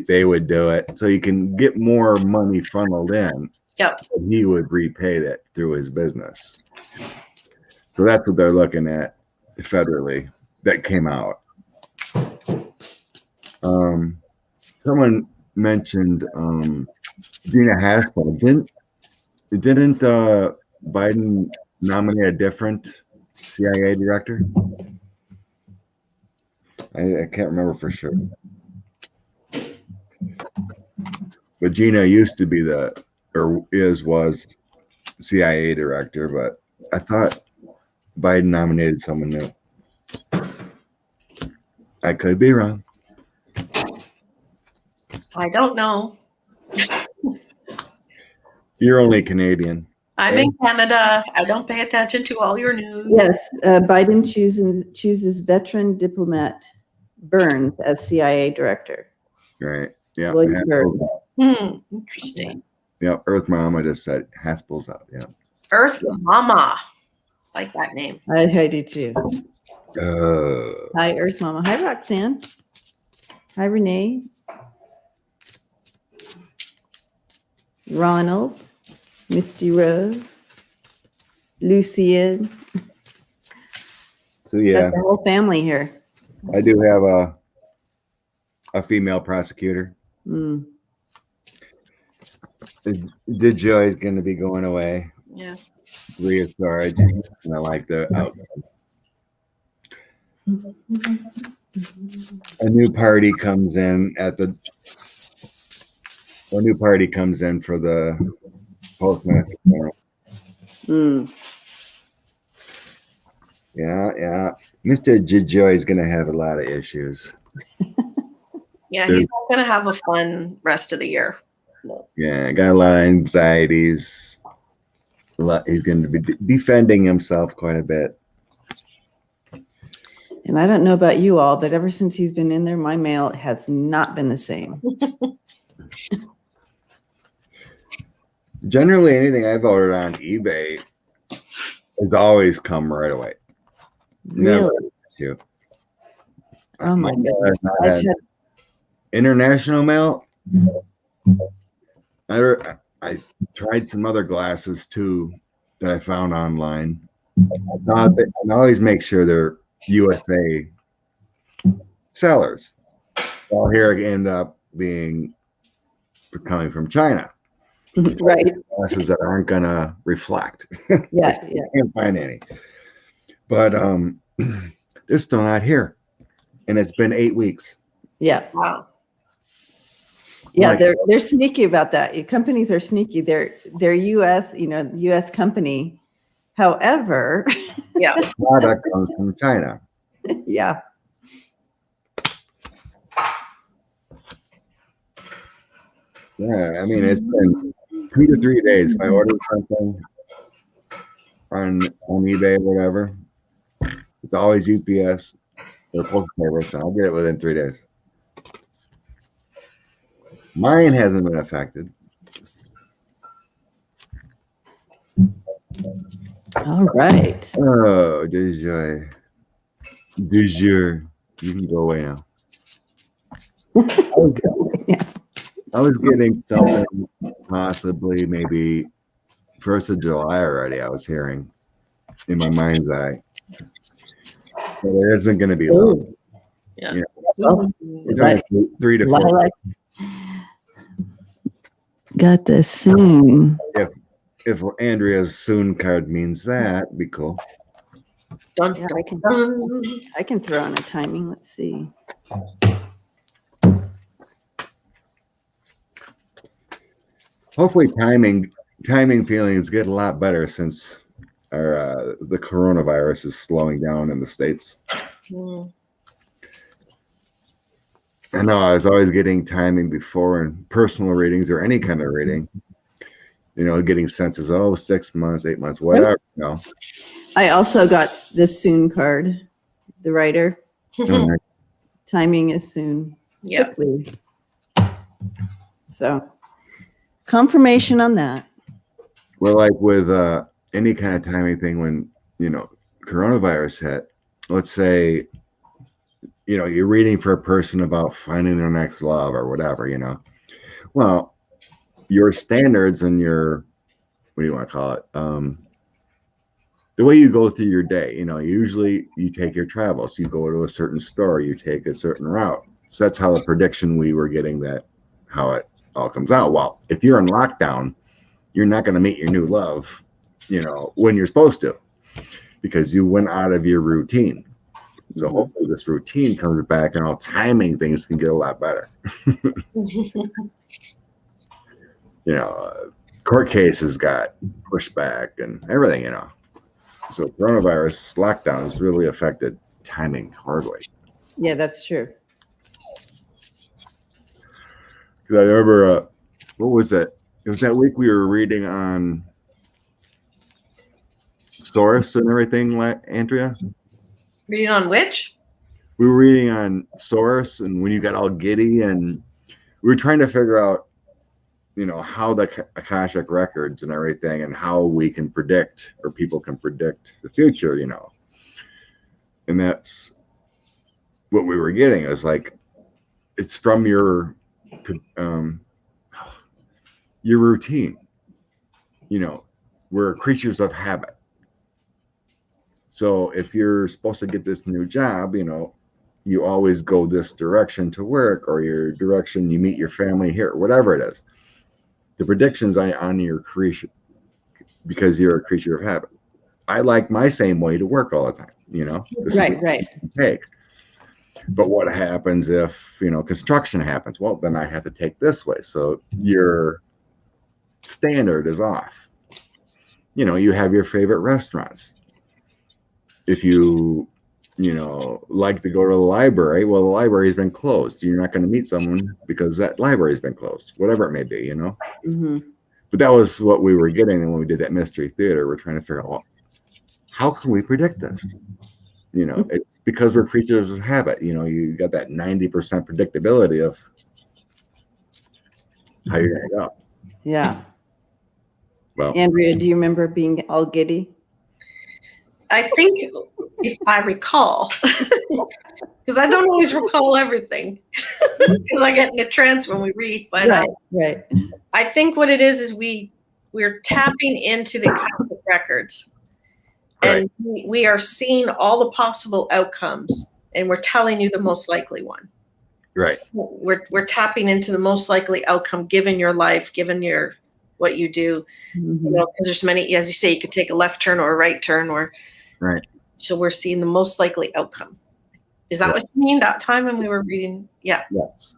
They would do it so you can get more money funneled in. Yep. And he would repay that through his business. So that's what they're looking at federally. That came out. Someone mentioned Gina Haspel. Didn't Biden nominate a different CIA director? I can't remember for sure. But Gina used to be was CIA director, but I thought Biden nominated someone new. I could be wrong. I don't know. You're only Canadian. I'm in Canada. I don't pay attention to all your news. Yes, Biden chooses veteran diplomat Burns as CIA director. Right. Yeah. William Burns. Interesting. Yeah. Earth Mama just said Haspel's out. Yeah. Earth Mama. Like that name. I do too. Hi, Earth Mama. Hi, Roxanne. Hi, Renee. Ronald. Misty Rose. Lucian. So yeah, got the whole family here. I do have a female prosecutor. The Joy is going to be going away. Yeah. Free of charge, and I like the outcome. A new party comes in for the postmaster general. Yeah. Mr. Jijoy is going to have a lot of issues. Yeah, he's not going to have a fun rest of the year. No. Yeah, got a lot of anxieties. He's going to be defending himself quite a bit. And I don't know about you all, but ever since he's been in there, my mail has not been the same. Generally, anything I've ordered on eBay has always come right away. Really? Never. Oh my goodness. I've had international mail. I tried some other glasses too that I found online. I always make sure they're USA sellers. Well, here I end up coming from China. right. Glasses that aren't gonna reflect. Yeah, I can't find any. But they're still not here, and it's been 8 weeks. Yeah. Wow. Yeah, Like, they're sneaky about that. Companies are sneaky. They're US, US company. However, Yeah. the product comes from China. yeah. Yeah, I mean it's been 2 to 3 days. If I order something on eBay or whatever, it's always UPS or postal service, and I'll get it within 3 days. Mine hasn't been affected. All right. Oh, du jour. You can go away now. I was getting something possibly maybe 1st of July already. I was hearing in my mind's eye, but it isn't going to be long. Yeah. You Oh, know, 3 to 4. Lilac got the soon. If Andrea's soon card means that, it'd be cool. Dun, Yeah, dun, dun. I can throw on a timing. Let's see. Hopefully, timing feelings get a lot better since the coronavirus is slowing down in the States. Mm. I know I was always getting timing before in personal readings or any kind of reading. Getting senses, 6 months, 8 months, whatever. I also got the soon card, the writer. Nice. Timing is soon. Yeah. Quickly. So confirmation on that. Well, like with any kind of timing thing, when coronavirus hit, let's say you're reading for a person about finding their next love or whatever, well, your standards and your, what do you want to call it, the way you go through your day, usually you take your travels, you go to a certain store, you take a certain route. So that's how the prediction we were getting, that how it all comes out. Well, if you're in lockdown, you're not going to meet your new love when you're supposed to, because you went out of your routine. So hopefully this routine comes back, and all timing things can get a lot better. Court cases got pushed back and everything, So coronavirus lockdown has really affected timing hardly. Yeah, that's true. Because I remember, what was it? It was that week we were reading on Source and everything, Andrea. Reading on which? We were reading on Source, and when you got all giddy, and we were trying to figure out, how the Akashic records and everything, and how we can predict, or people can predict the future, and that's what we were getting. It was like, it's from your routine. We're creatures of habit. So if you're supposed to get this new job, you always go this direction to work, or your direction, you meet your family here, whatever it is. The predictions on your creation, because you're a creature of habit. I like my same way to work all the time, Right. Take. But what happens if, construction happens? Well, then I have to take this way. So your standard is off. You have your favorite restaurants. If you like to go to the library. Well, the library's been closed. You're not going to meet someone because that library's been closed, whatever it may be, Mm-hmm. But that was what we were getting when we did that mystery theater. We're trying to figure out, well, how can we predict this? It's because we're creatures of habit. You got that 90% predictability of how you're going to go. Yeah. Well, Andrea, do you remember being all giddy? I think if I recall, because I don't always recall everything, because I get in a trance when we read. But right. I think what it is we're tapping into the Catholic records, and we are seeing all the possible outcomes, and we're telling you the most likely one. Right. We're tapping into the most likely outcome given your life, given what you do. Mm-hmm. Because there's many, as you say, you could take a left turn or a right turn, right. So we're seeing the most likely outcome. Is that what you mean? That time when we were reading? Yeah. Yes.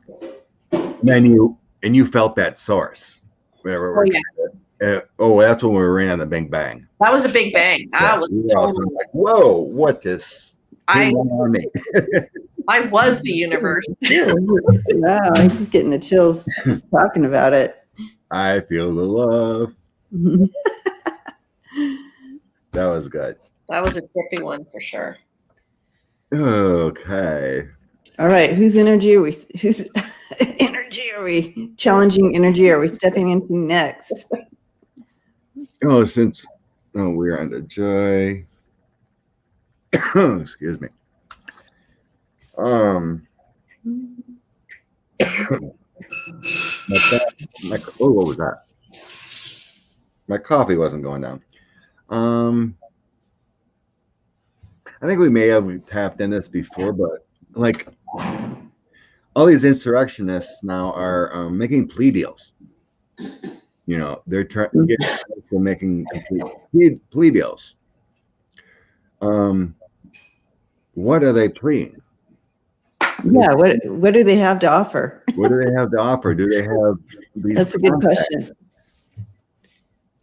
And then you felt that source. Whatever. That's when we were in on the Big Bang. That was a Big Bang. That was totally like, whoa, what this? I was the universe. Wow, I'm just getting the chills just talking about it. I feel the love. That was good. That was a trippy one for sure. Okay. All right. Whose energy are we challenging energy are we stepping into next? Since we're on the joy. Excuse me. What was that? My coffee wasn't going down. I think we may have tapped in this before, but like all these insurrectionists now are making plea deals. They're trying to get making complete plea deals. What are they pleading? Yeah, what do they have to offer? What do they have to offer? Do they have these? That's a good question.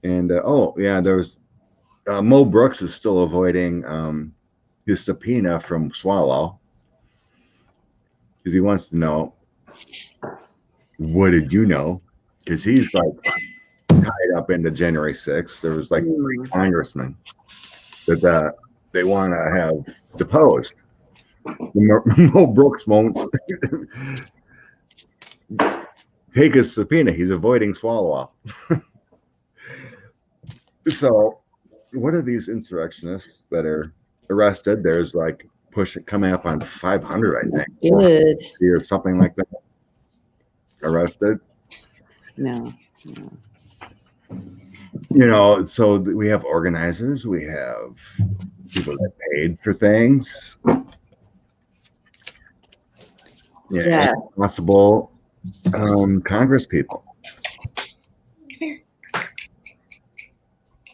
And there was Mo Brooks is still avoiding his subpoena from Swallow because he wants to know, what did you know? Because he's like tied up into January 6th. There was like 3 congressmen that they want to have deposed. Mo Brooks won't take his subpoena. He's avoiding Swallow. So, what are these insurrectionists that are arrested? There's like coming up on 500, I think. Good. Or something like that. Arrested. No. So we have organizers. We have people that paid for things. Yeah. Possible Congress people. Come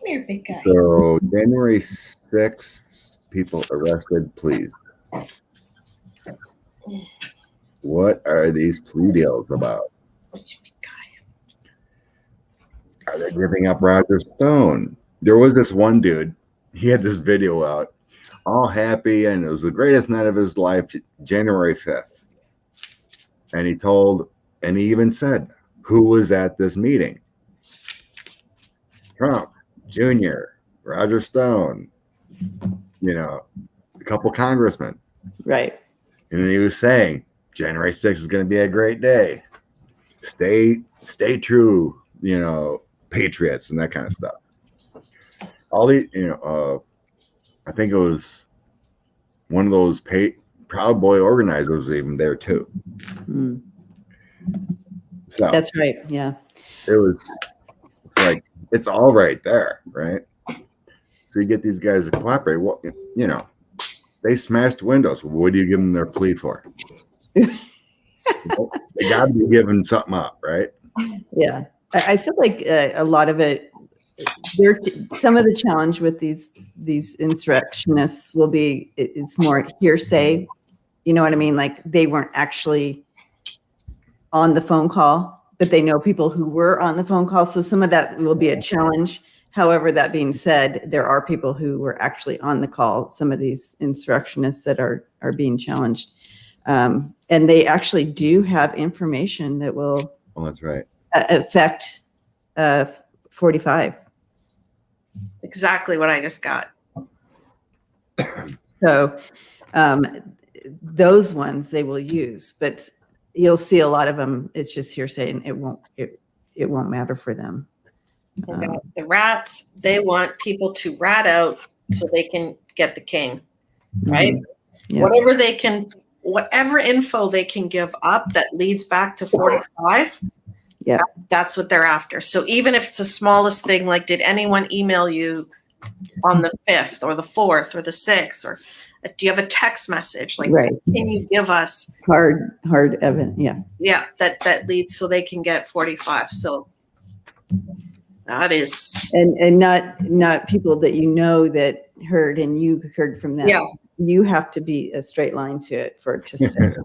here, big guy. So January 6th, people arrested, please. What are these plea deals about? Are they giving up Roger Stone? There was this one dude, he had this video out, all happy, and it was the greatest night of his life, January 5th. And he even said, who was at this meeting? Trump, Jr., Roger Stone, a couple congressmen. Right. And then he was saying, January 6th is going to be a great day. Stay true, patriots and that kind of stuff. All these, I think it was one of those Proud Boy organizers was even there too. Mm. So that's right. Yeah. It's like, it's all right there, right? So you get these guys to cooperate. Well, they smashed windows. What do you give them their plea for? They got to be giving something up, right? Yeah. I feel like a lot of it, some of the challenge with these insurrectionists will be, it's more hearsay. You know what I mean? Like they weren't actually on the phone call, but they know people who were on the phone call. So some of that will be a challenge. However, that being said, there are people who were actually on the call, some of these insurrectionists that are being challenged. And they actually do have information that will that's right. affect 45. Exactly what I just got. So those ones they will use, but you'll see a lot of them. It's just hearsay, and it won't matter for them. The rats, they want people to rat out so they can get the king, right? Yeah. Whatever info they can give up that leads back to 45, yeah, that's what they're after. So even if it's the smallest thing, like did anyone email you on the 5th or the 4th or the 6th, or do you have a text message? Like, right. Can you give us hard evidence? Yeah, that leads so they can get 45. So that is, and not people that you know that heard and you heard from them. Yeah. You have to be a straight line to it for it to stick.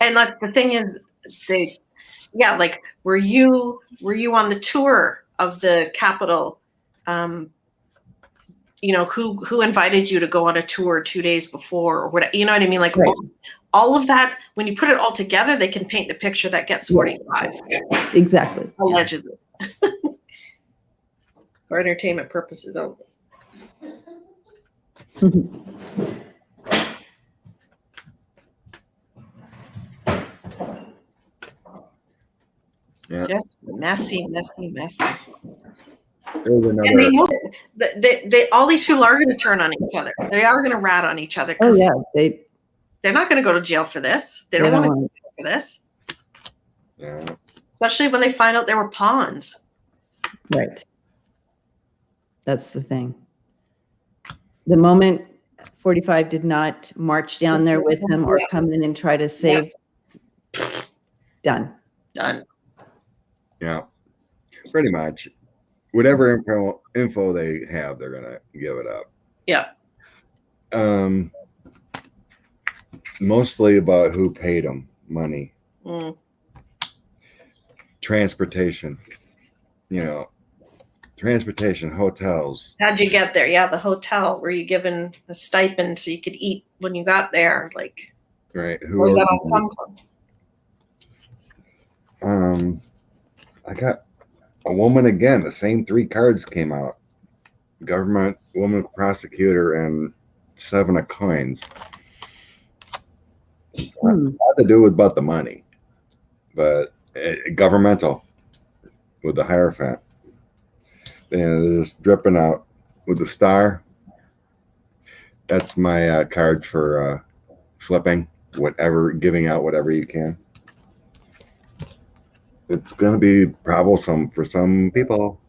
and that's the thing is like were you on the tour of the Capitol? Who invited you to go on a tour 2 days before or whatever, you know what I mean? Like right. all of that, when you put it all together, they can paint the picture that gets 45. Exactly. Allegedly. For entertainment purposes only. Yeah. Just messy. There's another. And they know they all these people are going to turn on each other. They are going to rat on each other. Oh yeah, they're not going to go to jail for this. They don't want to go to jail for this. Yeah. Especially when they find out they were pawns. Right. That's the thing. The moment 45 did not march down there with them or come in and try to save, done. Yeah. Pretty much. Whatever info they have, they're gonna give it up. Yeah. Mostly about who paid them money. Transportation. Transportation, hotels. How'd you get there? Yeah, the hotel. Were you given a stipend so you could eat when you got there? Like, right? Where'd that all come from? I got a woman again. The same 3 cards came out: government, woman prosecutor, and 7 of coins. It's not to do with about the money, but governmental with the Hierophant. And they're just dripping out with the star. That's my card for flipping whatever, giving out whatever you can. It's going to be troublesome for some people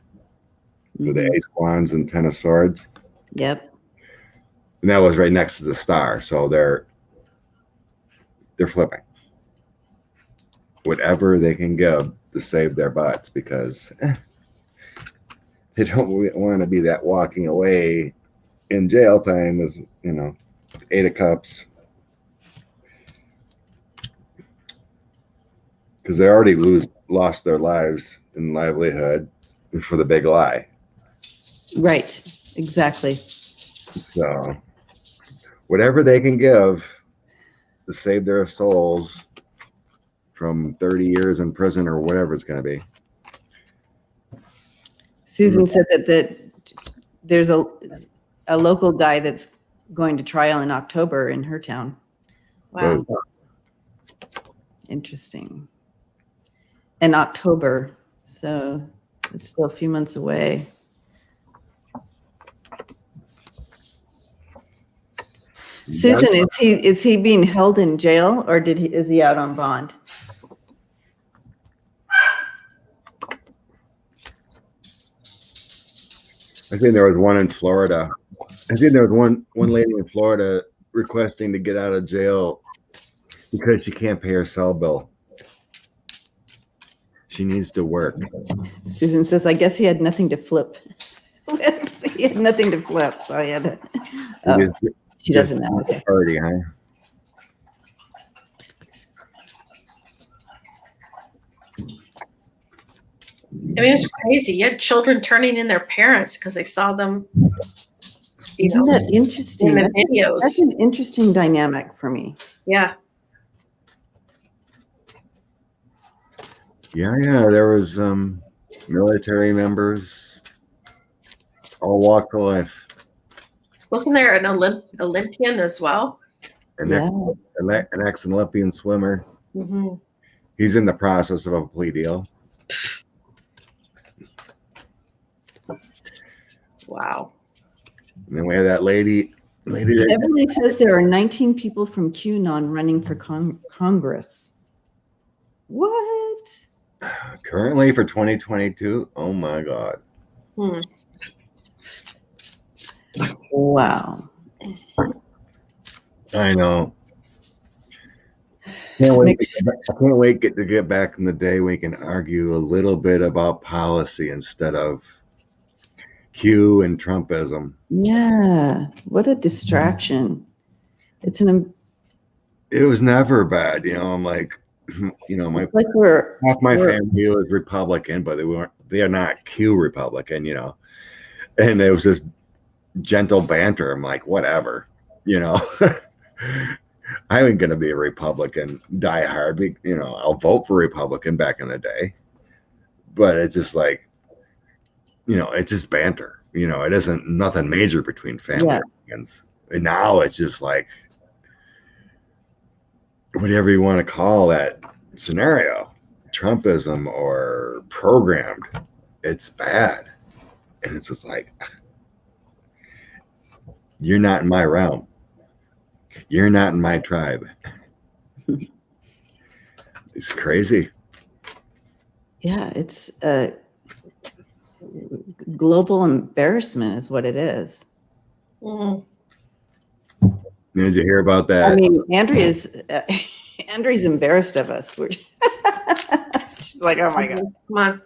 with the 8 of Wands and 10 of Swords. Yep. And that was right next to the star, so they're flipping whatever they can give to save their butts, because they don't want to be that walking away in jail time as 8 of Cups, because they already lost their lives and livelihood for the big lie. Right. Exactly. So whatever they can give to save their souls from 30 years in prison or whatever it's going to be. Susan said that there's a local guy that's going to trial in October in her town. Wow. Interesting. In October, so it's still a few months away. Susan, is he being held in jail, or is he out on bond? I think there was one in Florida. I think there was one lady in Florida requesting to get out of jail because she can't pay her cell bill. She needs to work. Susan says, I guess he had nothing to flip. He had nothing to flip, so he had to. Oh, she doesn't know. Okay. Party, huh? I mean, it's crazy. You had children turning in their parents because they saw them. Isn't that interesting? In the videos. That's an interesting dynamic for me. Yeah. Yeah. There was military members, all walk of life. Wasn't there an Olympian as well? An Yeah. ex-Olympian swimmer. Mm-hmm. He's in the process of a plea deal. Wow. And then we have that lady. Beverly says there are 19 people from QAnon running for Congress. What? Currently for 2022. Oh my God. Wow. I know. I can't wait to get back in the day we can argue a little bit about policy instead of Q and Trumpism. Yeah. What a distraction. It was never bad. I'm like, half my family was Republican, but they are not Q Republican, and it was just gentle banter. I'm like, whatever, I ain't gonna be a Republican diehard. I'll vote for Republican back in the day, but it's just like, it's just banter. It isn't nothing major between family. Yeah. And now it's just like, whatever you want to call that scenario, Trumpism or programmed, it's bad. And it's just like, you're not in my realm. You're not in my tribe. It's crazy. Yeah, it's a global embarrassment is what it is. Mm. Did you hear about that? I mean, Andrea's embarrassed of us. She's like, oh my God. Come on.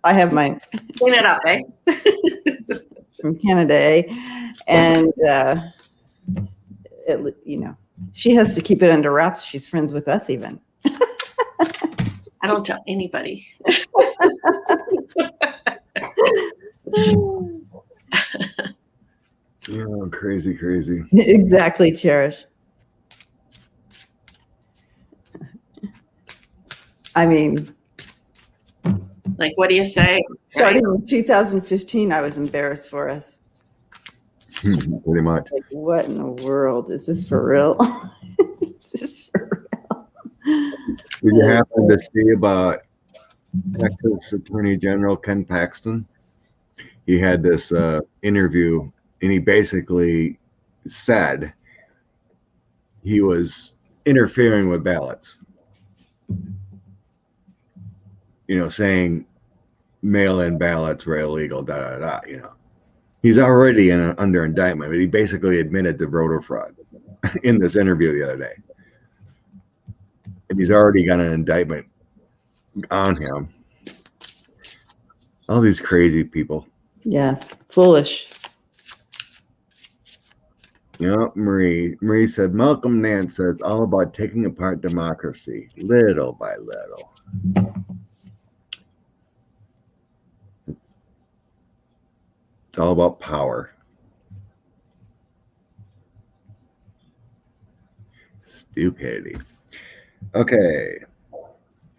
I have mine. Clean it up, eh? From Canada, eh? And, she has to keep it under wraps. She's friends with us even. I don't tell anybody. Crazy. Exactly, Cherish. I mean, like, what do you say? Starting in 2015, I was embarrassed for us. Pretty much. Like, what in the world? Is this for real? Is this for real? Did you happen to see about Texas Attorney General Ken Paxton? He had this interview, and he basically said he was interfering with ballots. Saying mail-in ballots were illegal, He's already under indictment, but he basically admitted to voter fraud in this interview the other day. And he's already got an indictment on him. All these crazy people. Yeah, foolish. Marie said, Malcolm Nance said it's all about taking apart democracy, little by little. It's all about power. Stupidity. Okay.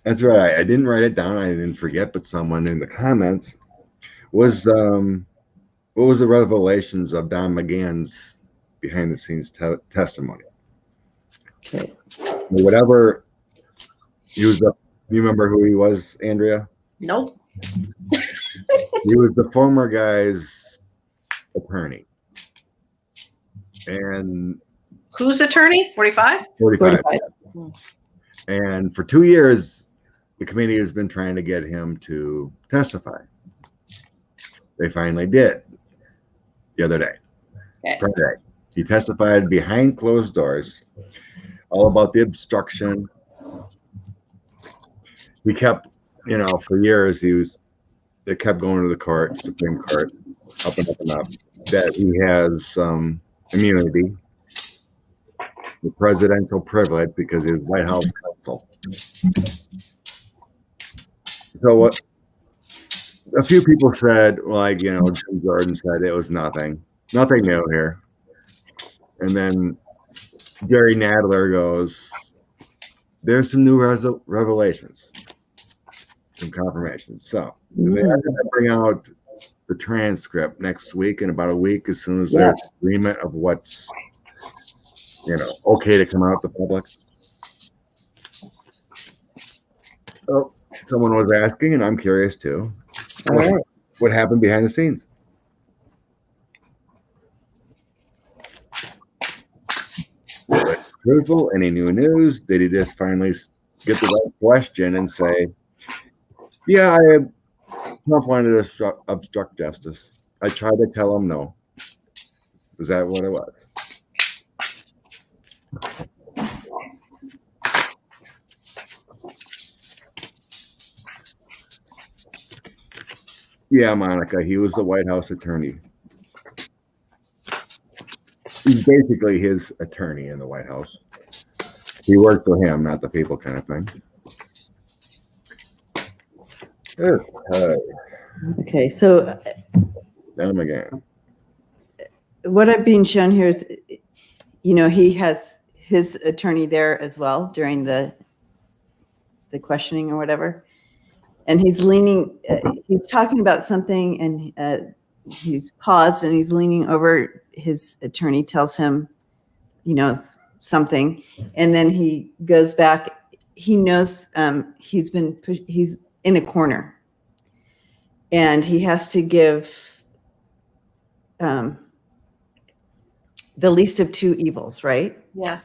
That's right. I didn't write it down. I didn't forget, but someone in the comments was, what was the revelations of Don McGahn's behind the scenes testimony? Okay. Whatever he was, you remember who he was, Andrea? Nope. He was the former guy's attorney. And whose attorney? 45? 45. And for 2 years, the committee has been trying to get him to testify. They finally did the other day. Okay. Friday. He testified behind closed doors, all about the obstruction. He kept, for years, they kept going to the court, Supreme Court, up and up and up, that he has some immunity, the presidential privilege, because he's White House counsel. So a few people said, like, Jim Jordan said it was nothing new here. And then Gary Nadler goes, there's some new revelations, some confirmations. So they are going to bring out the transcript next week, in about a week, as soon as there's agreement of what's, okay to come out to the public. Oh, someone was asking, and I'm curious too. What happened behind the scenes? Truthful? Any new news? Did he just finally get the right question and say, "Yeah, Trump wanted to obstruct justice. I tried to tell him no." Was that what it was? Yeah, Monica, he was the White House attorney. He's basically his attorney in the White House. He worked for him, not the people, kind of thing. Okay, so Them again. what I'm being shown here is, he has his attorney there as well during the questioning or whatever, and he's leaning. He's talking about something, and he's paused, and he's leaning over. His attorney tells him, something, and then he goes back. He knows he's in a corner, and he has to give the least of two evils, right? Yeah.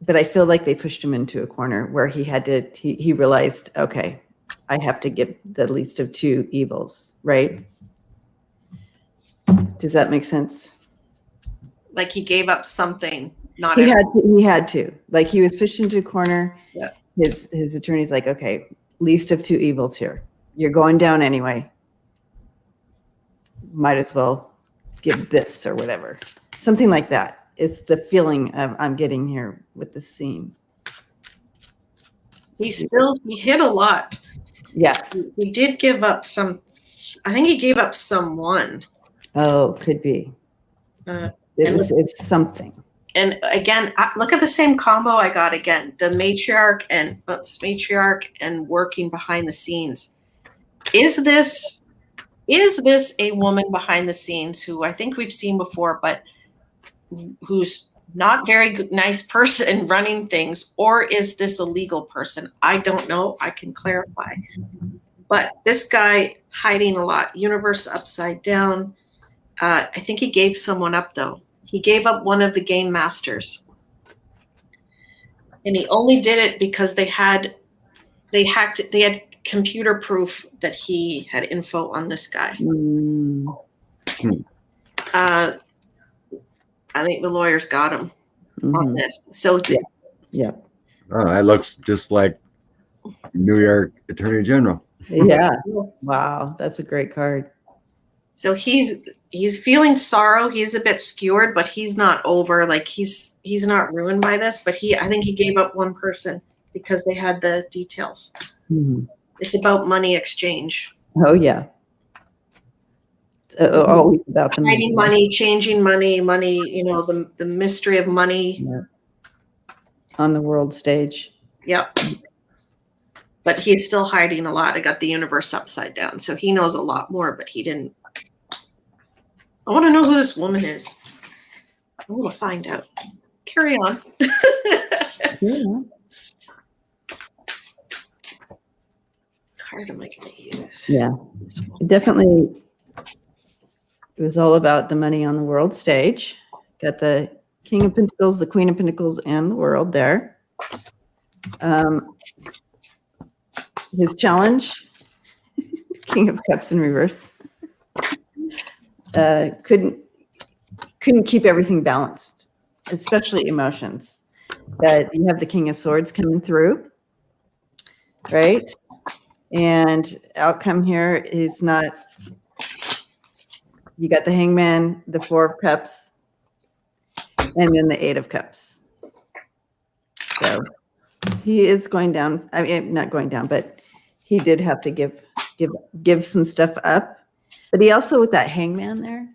But I feel like they pushed him into a corner where he realized, okay, I have to give the least of two evils, right? Does that make sense? Like he gave up something. He had to. Like, he was pushed into a corner. Yeah. His attorney's like, okay, least of two evils here. You're going down anyway. Might as well give this or whatever. Something like that. It's the feeling I'm getting here with the scene. He hit a lot. Yeah. He did give up some. I think he gave up someone. Oh, could be. It's something. And again, look at the same combo I got again. The matriarch and working behind the scenes. Is this a woman behind the scenes who I think we've seen before, but who's not very nice person running things, or is this a legal person? I don't know. I can clarify. But this guy hiding a lot. Universe upside down. I think he gave someone up, though. He gave up one of the game masters. And he only did it because they had computer proof that he had info on this guy. I think the lawyers got him on this. So yeah. Oh, that looks just like New York Attorney General. Yeah. Wow, that's a great card. So he's feeling sorrow. He's a bit skewered, but he's not over. Like he's not ruined by this. But I think he gave up one person because they had the details. Mm-hmm. It's about money exchange. Oh yeah. It's always about the hiding money, changing money. The mystery of money on the world stage. Yep. But he's still hiding a lot. I got the universe upside down, so he knows a lot more. But he didn't. I want to know who this woman is. I want to find out. Carry on. Yeah. Card am I going to use? Yeah, definitely. It was all about the money on the world stage. Got the King of Pentacles, the Queen of Pentacles, and the World there. His challenge, King of Cups in reverse. Couldn't keep everything balanced, especially emotions. But you have the King of Swords coming through, right? And outcome here is not. You got the Hangman, the Four of Cups, and then the Eight of Cups. So he is going down. I mean, not going down, but he did have to give some stuff up, but he also, with that hangman there,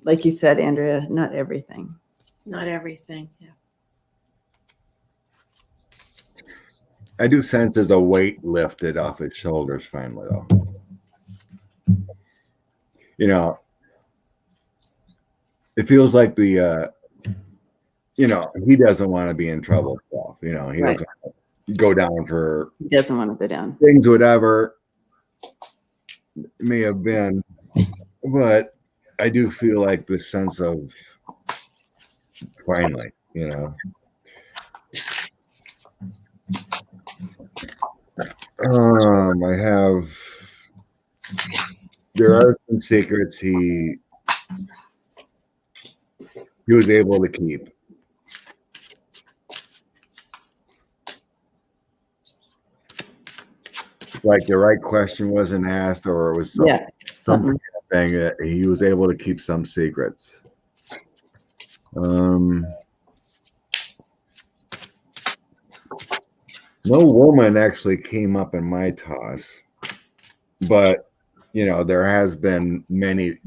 like you said, Andrea, not everything. Not everything. Yeah. I do sense there's a weight lifted off his shoulders finally, though. You know, it feels like the, you know, he doesn't want to be in trouble. You know, he doesn't want to go down for. He doesn't want to go down. Things, whatever it may have been, but I do feel like the sense of finally, you know. There are some secrets he was able to keep. It's like the right question wasn't asked, or it was something that he was able to keep some secrets. No woman actually came up in my toss, but you know, there has been many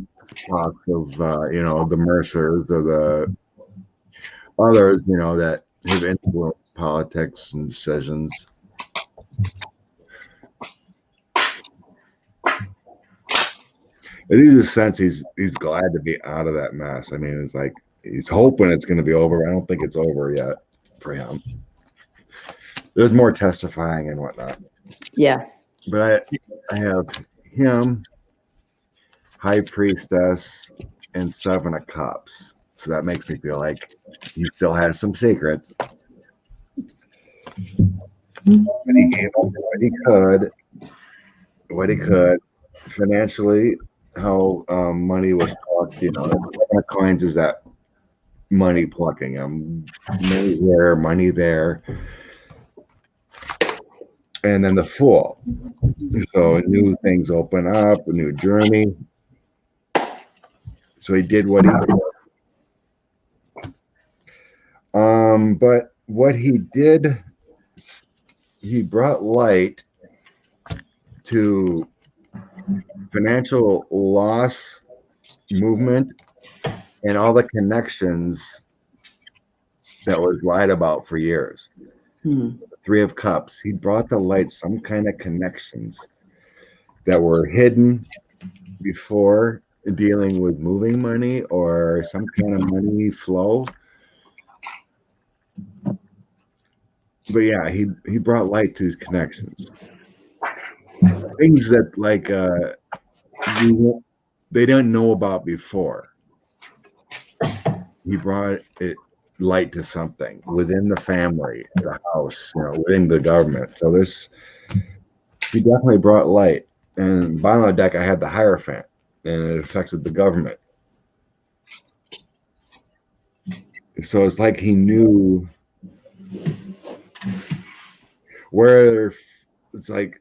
talks of you know, the Mercers or the others, you know, that have influenced politics and decisions. It is a sense he's glad to be out of that mess. I mean, it's like he's hoping it's going to be over. I don't think it's over yet for him. There's more testifying and whatnot. Yeah. But I have him, High Priestess, and Seven of Cups. So that makes me feel like he still has some secrets. But he gave up what he could financially, how money was plucked, you know, what coins is that money plucking? Money here, money there. And then the Fool. So new things open up, a new journey. So he did what he did. But what he did, he brought light to financial loss movement and all the connections that was lied about for years. Three of Cups, he brought to light some kind of connections that were hidden before dealing with moving money or some kind of money flow. But yeah, he brought light to connections. Things that like they didn't know about before. He brought it light to something within the family, the house, you know, within the government. So he definitely brought light. And bottom of the deck, I had the Hierophant, and it affected the government. So it's like he knew where it's like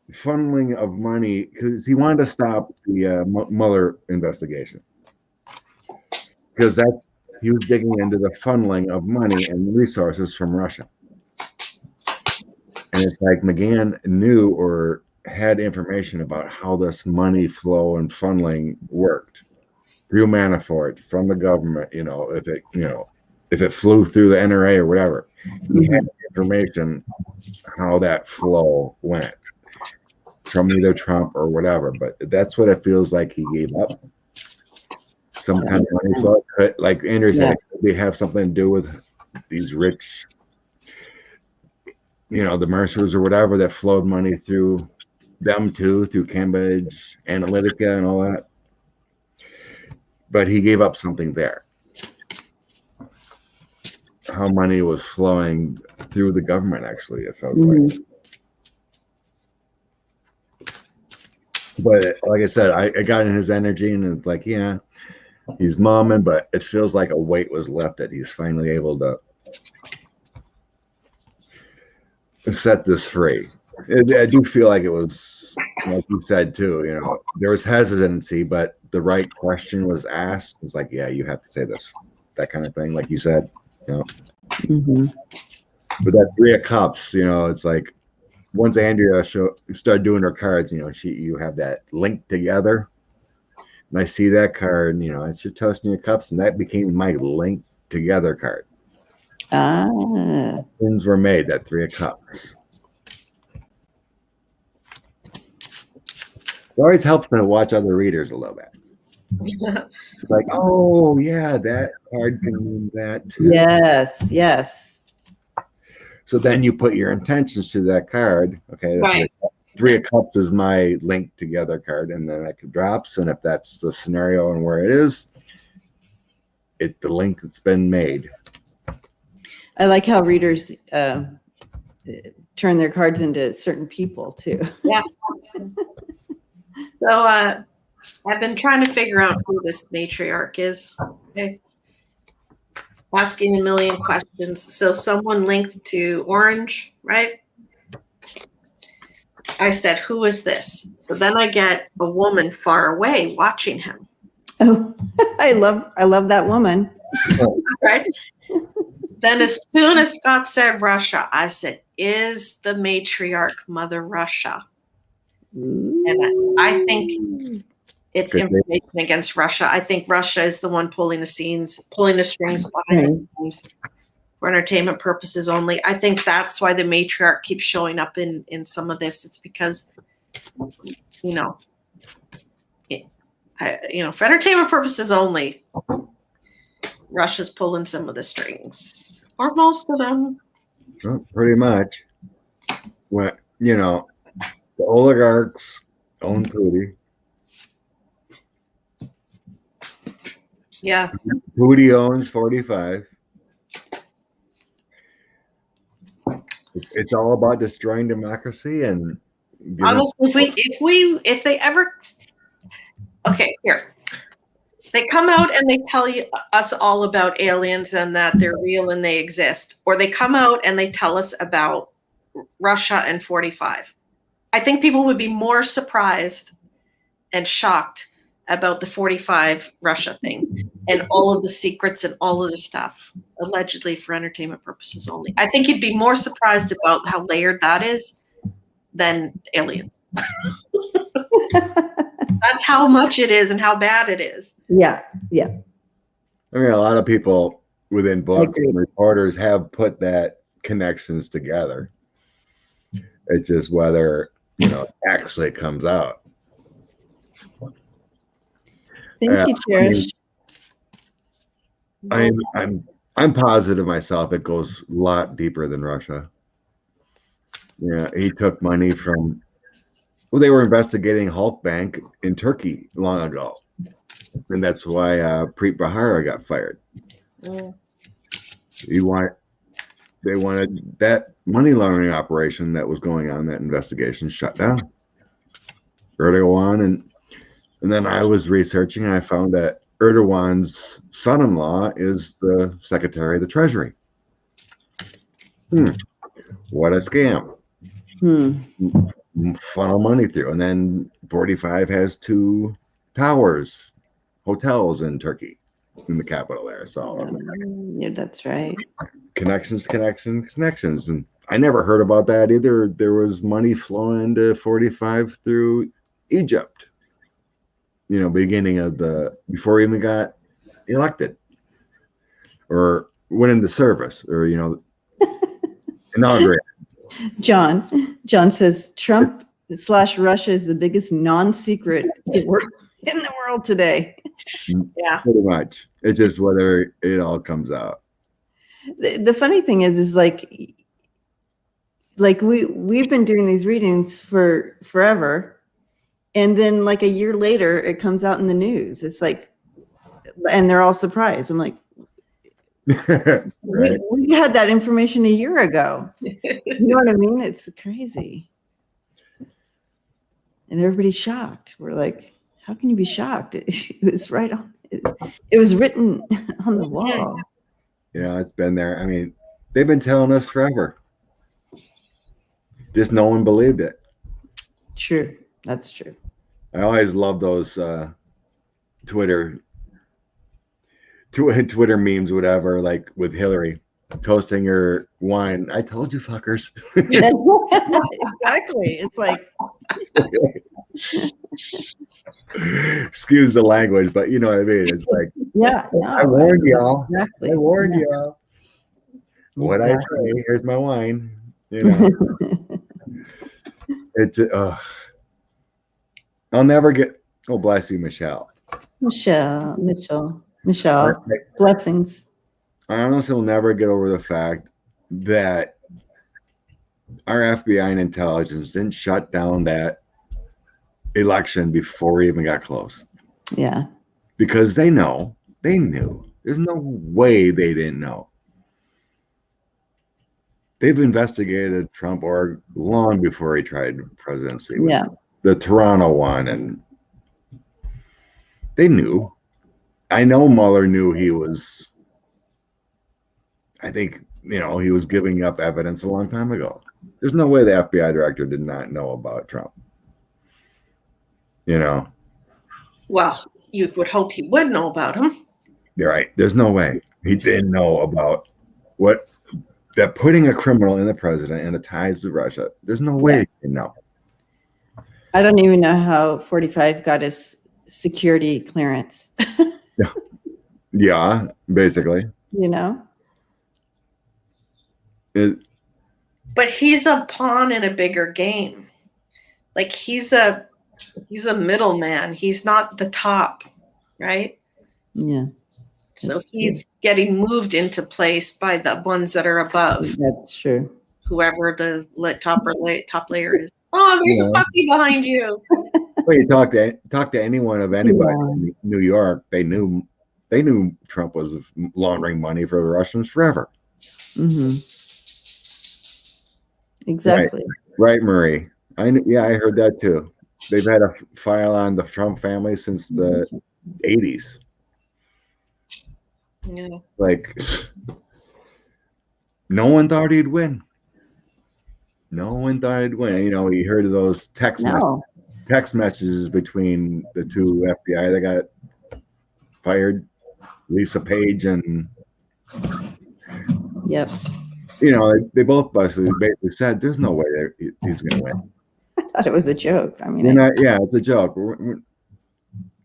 funneling of money, because he wanted to stop the Mueller investigation, because he was digging into the funneling of money and resources from Russia. And it's like McGahn knew or had information about how this money flow and funneling worked through Manafort from the government. You know, if it flew through the NRA or whatever, he had information how that flow went from either Trump or whatever. But that's what it feels like he gave up. Some kind of money flow. Like Andrew said, they have something to do with these rich, you know, the Mercers or whatever that flowed money through them too, through Cambridge Analytica and all that. But he gave up something there. How money was flowing through the government, actually, it felt like. But like I said, I got in his energy, and it's like, yeah, he's mumming, but it feels like a weight was lifted. He's finally able to set this free. I do feel like it was, like you said too, you know, there was hesitancy, but the right question was asked. It's like, yeah, you have to say this, that kind of thing, like you said. You know. But that three of cups, it's like once Andrea started doing her cards, you have that link together. And I see that card, it's your toast and your cups, and that became my link together card. Things were made, that three of cups. It always helps to watch other readers a little bit. Like, oh yeah, that card can mean that too. Yes. So then you put your intentions to that card. Okay, Right. Three of Cups is my link together card, and then it drops. And if that's the scenario and where it is, the link that's been made. I like how readers turn their cards into certain people too. Yeah. So I've been trying to figure out who this matriarch is. Okay. Asking a million questions. So someone linked to Orange, right? I said, who is this? So then I get a woman far away watching him. Oh, I love that woman. Right. Then as soon as Scott said Russia, I said, is the matriarch Mother Russia? And I think it's information against Russia. I think Russia is the one pulling the strings behind the scenes for entertainment purposes only. I think that's why the matriarch keeps showing up in some of this. It's because, for entertainment purposes only, Russia's pulling some of the strings, or most of them. Well, pretty much. When the oligarchs own Pooty. Yeah. Pooty owns 45. It's all about destroying democracy and honestly, if they ever, okay, here. They come out and they tell us all about aliens and that they're real and they exist. Or they come out and they tell us about Russia and 45. I think people would be more surprised and shocked about the 45 Russia thing and all of the secrets and all of the stuff, allegedly for entertainment purposes only. I think you'd be more surprised about how layered that is than aliens. That's how much it is and how bad it is. Yeah. I mean, a lot of people within books and reporters have put that connections together. It's just whether actually comes out. Thank you, Cherish. I'm positive myself. It goes a lot deeper than Russia. Yeah, he took money from. Well, they were investigating Hulk Bank in Turkey long ago, and that's why Preet Bharara got fired. They wanted that money laundering operation that was going on, that investigation, shut down. Erdogan, and then I was researching and I found that Erdogan's son-in-law is the Secretary of the Treasury. What a scam. Funnel money through. And then 45 has 2 towers, hotels in Turkey, in the capital there. So yeah, that's right. Connections. And I never heard about that either. There was money flowing to 45 through Egypt, beginning of before he even got elected or went into service or, inaugurated. John says Trump / Russia is the biggest non-secret in the world today. Yeah, pretty much. It's just whether it all comes out. The funny thing is like we've been doing these readings for forever, and then like a year later it comes out in the news. It's like, and they're all surprised. I'm like, Right. we had that information a year ago. You know what I mean? It's crazy. And everybody's shocked. We're like, how can you be shocked? It was right on. It was written on the wall. Yeah, it's been there. I mean, they've been telling us forever. Just no one believed it. True. That's true. I always love those Twitter memes, whatever, like with Hillary. toasting your wine. I told you, fuckers. Exactly. It's like, Excuse the language, but you know what I mean. It's like, yeah, no, I warned y'all. exactly. I warned Yeah, y'all. What I exactly. say? Here's my wine. You know, it's. I'll never get. Oh, bless you, Michelle. Mitchell, I blessings. honestly will never get over the fact that our FBI and intelligence didn't shut down that election before we even got close. Yeah. Because they knew. There's no way they didn't know. They've investigated Trump or long before he tried presidency. With the Toronto one, and they knew. I know Mueller knew he was. I think he was giving up evidence a long time ago. There's no way the FBI director did not know about Trump. Well, you would hope he would know about him. You're right. There's no way he didn't know about that putting a criminal in the president and the ties to Russia. There's no way he didn't know. I don't even know how 45 got his security clearance. Yeah, basically. But he's a pawn in a bigger game. Like he's a middleman. He's not the top, right? Yeah. So he's getting moved into place by the ones that are above. That's true. Whoever the top layer is. Oh, there's a puppy behind you. Well, you talk to anyone of anybody in New York, they knew Trump was laundering money for the Russians forever. Mm-hmm. Exactly. Right, Marie. I heard that too. They've had a file on the Trump family since the 80s. Yeah. Like, no one thought he'd win. No one thought he'd win. He heard of those text messages between the two FBI that got fired, Lisa Page and. Yep. They both basically said, "There's no way he's going to win." I thought it was a joke. I mean, it's a joke. The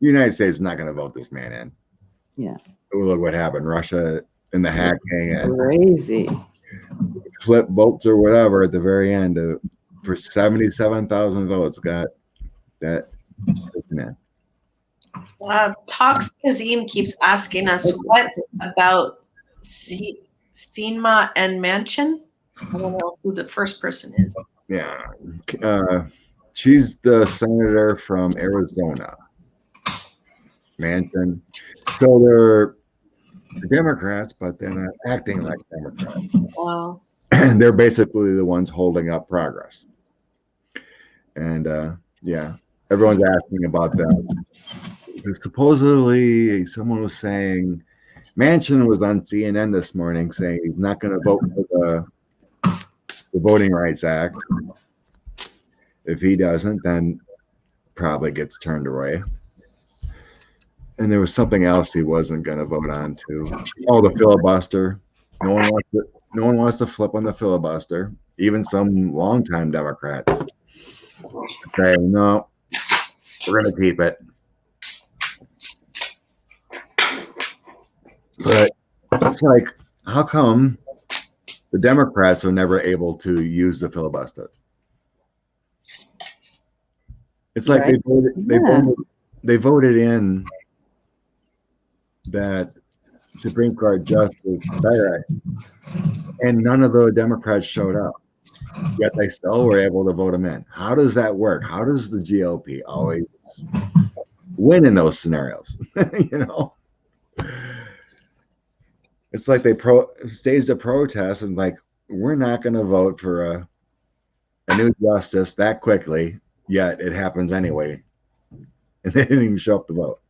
United States is not going to vote this man in. Yeah. Look what happened. Russia and the hacking and crazy flip votes or whatever at the very end for 77,000 votes got that man. Talks Kazim keeps asking us, what about Sinma and Manchin? I don't know who the first person is. Yeah. She's the senator from Arizona. Manchin. So they're Democrats, but they're not acting like Democrats. Wow. And they're basically the ones holding up progress. And everyone's asking about that. Supposedly, someone was saying Manchin was on CNN this morning saying he's not going to vote for the Voting Rights Act. If he doesn't, then probably gets turned away. And there was something else he wasn't going to vote on too. Oh, the filibuster. No one wants to flip on the filibuster. Even some longtime Democrats say, no, we're going to keep it. But it's like, how come the Democrats were never able to use the filibuster? It's like they voted in that Supreme Court Justice Barrett, and none of the Democrats showed up. Yet they still were able to vote him in. How does that work? How does the GOP always win in those scenarios? It's like they staged a protest and like, we're not going to vote for a new justice that quickly. Yet it happens anyway, and they didn't even show up to vote.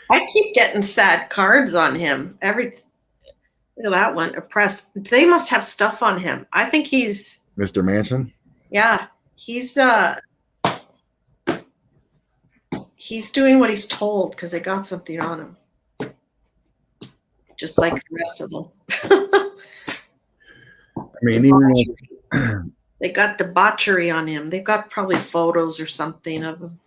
I keep getting sad cards on him. Look at that one. Oppressed. They must have stuff on him. I think he's Mr. Manchin. Yeah, he's doing what he's told because they got something on him. just like the rest of them. I mean, even they got debauchery on him. They've got probably photos or something of him.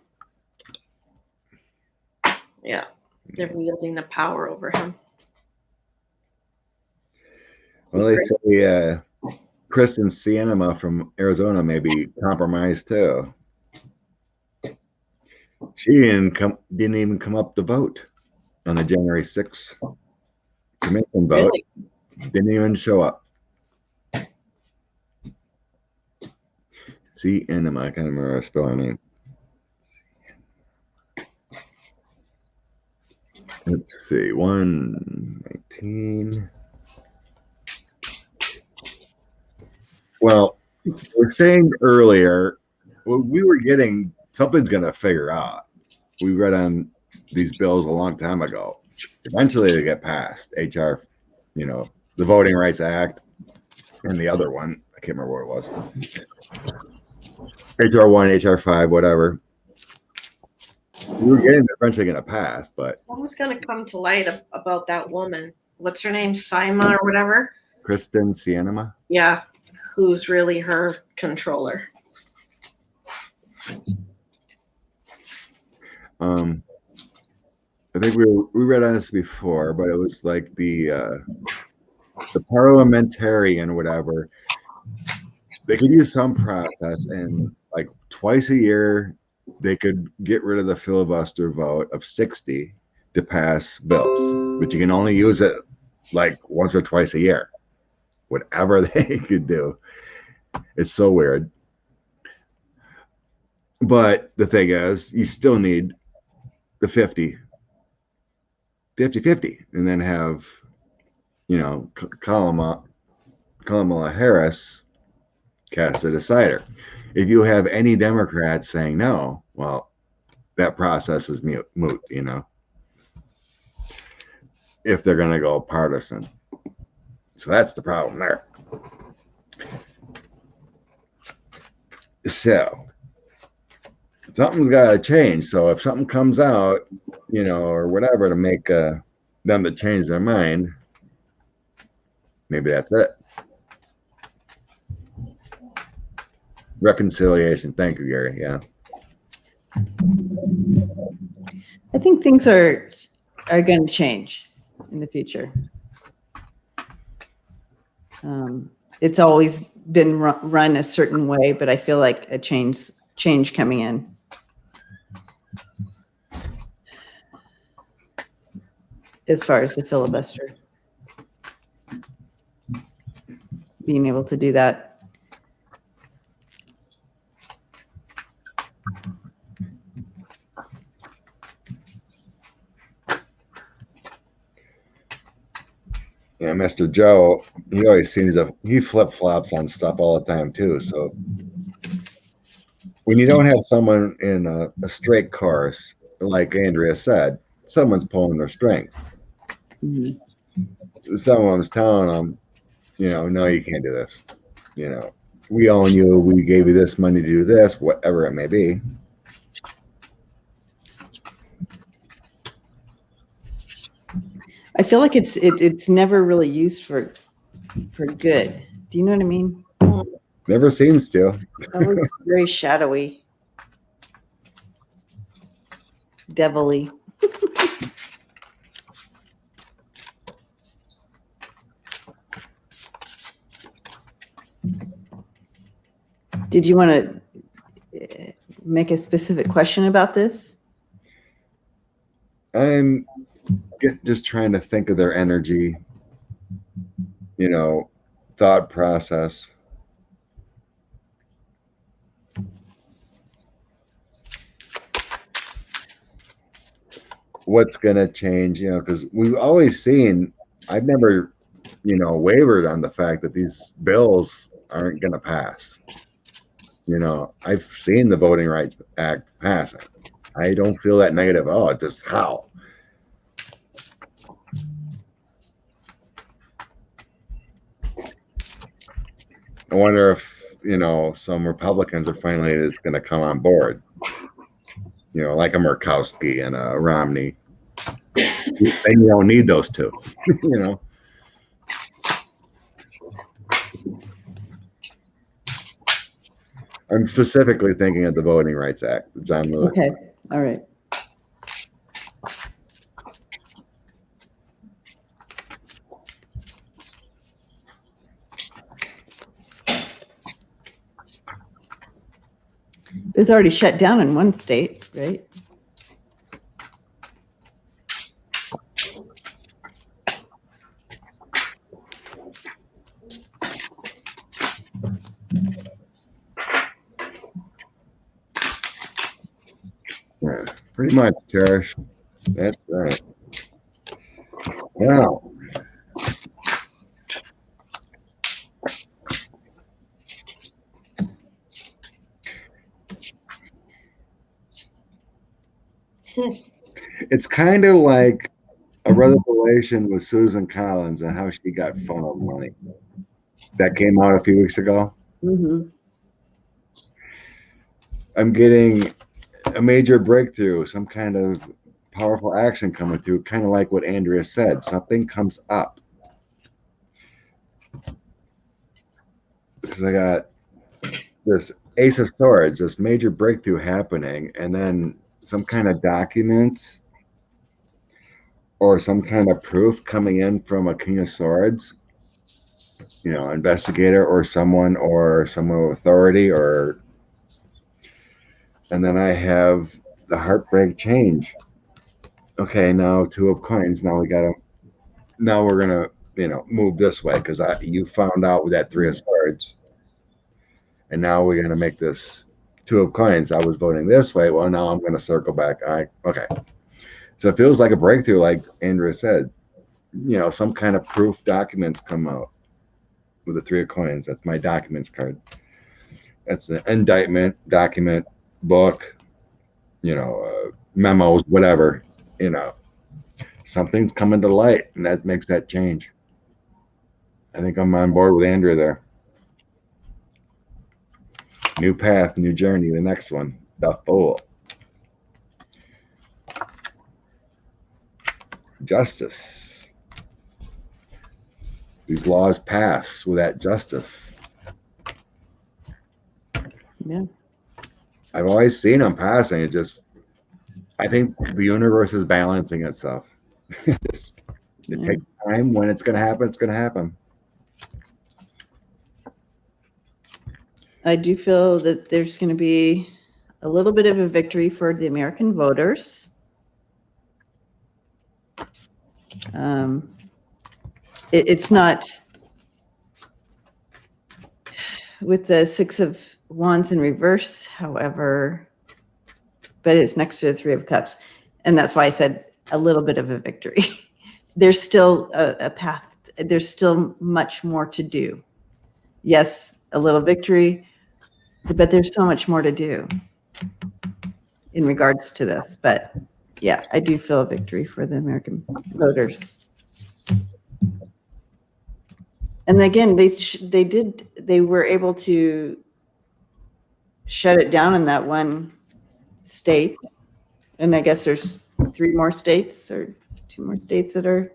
Yeah, they're wielding the power over him. Well, they say Kristen Sienema from Arizona may be compromised too. She didn't even come up to vote on the January 6th commission vote. Really? Didn't even show up. Sienema, I can't remember how to spell her name. Let's see, 119. Well, we were saying earlier, well, we were getting something's going to figure out. We read on these bills a long time ago. Eventually, they get passed. HR, the Voting Rights Act, and the other one. I can't remember what it was. HR 1, HR 5, whatever. We were getting eventually going to pass, but someone's going to come to light about that woman. What's her name? Sima or whatever. Kristen Sienema. Yeah, who's really her controller. I think we read on this before, but it was like the parliamentarian, whatever. They could use some process, and like twice a year, they could get rid of the filibuster vote of 60 to pass bills, but you can only use it like once or twice a year. Whatever they could do. It's so weird. But the thing is, you still need the 50-50, and then have, Kamala Harris cast a decider. If you have any Democrats saying no, well, that process is moot, if they're going to go partisan. So that's the problem there. So something's got to change. So if something comes out, or whatever to make them to change their mind, maybe that's it. Reconciliation. Thank you, Gary. Yeah. I think things are going to change in the future. It's always been run a certain way, but I feel like a change coming in. As far as the filibuster, being able to do that. Yeah, Mr. Joe, he always he flip-flops on stuff all the time too. So when you don't have someone in a straight course, like Andrea said, someone's pulling their strings. Mm-hmm. Someone's telling them, no, you can't do this. We own you. We gave you this money to do this, whatever it may be. I feel like it's never really used for good. Do you know what I mean? Never seems to. Always very shadowy, devilly. Did you want to make a specific question about this? I'm just trying to think of their energy, thought process. What's going to change, because we've always seen, I've never, wavered on the fact that these bills aren't going to pass. I've seen the Voting Rights Act pass. I don't feel that negative. Oh, it's just how. I wonder if, some Republicans are finally just going to come on board, like a Murkowski and a Romney. then you don't need those two, you know. I'm specifically thinking of the Voting Rights Act, John Lewis. Okay, all right. It's already shut down in one state, right? Yeah, pretty much, Cherish. That's right. Wow. It's kind of like a revelation with Susan Collins and how she got funneled money. That came out a few weeks ago. Mm-hmm. I'm getting a major breakthrough, some kind of powerful action coming through, kind of like what Andrea said. Something comes up. Because I got this Ace of Swords, this major breakthrough happening, and then some kind of documents or some kind of proof coming in from a King of Swords, you know, investigator or someone with authority, and then I have the heartbreak change. Okay, now Two of Coins. Now we're gonna, you know, move this way because you found out with that Three of Swords, and now we're gonna make this Two of Coins. I was voting this way. Well, now I'm gonna circle back. All right, okay. So it feels like a breakthrough, like Andrea said. You know, some kind of proof documents come out with the Three of Coins. That's my documents card. That's the indictment, document, book, you know, memos, whatever, you know. Something's coming to light, and that makes that change. I think I'm on board with Andrea there. New path, new journey, the next one, the Fool. Justice. These laws pass without justice. Yeah. I've always seen them passing. I think the universe is balancing itself. It takes time. When it's going to happen, it's going to happen. I do feel that there's going to be a little bit of a victory for the American voters. It's not with the Six of Wands in reverse, however, but it's next to the Three of Cups. And that's why I said a little bit of a victory. There's still a path. There's still much more to do. Yes, a little victory, but there's so much more to do in regards to this. But yeah, I do feel a victory for the American voters. And again, they were able to shut it down in that one state. And I guess there's 3 more states or 2 more states that are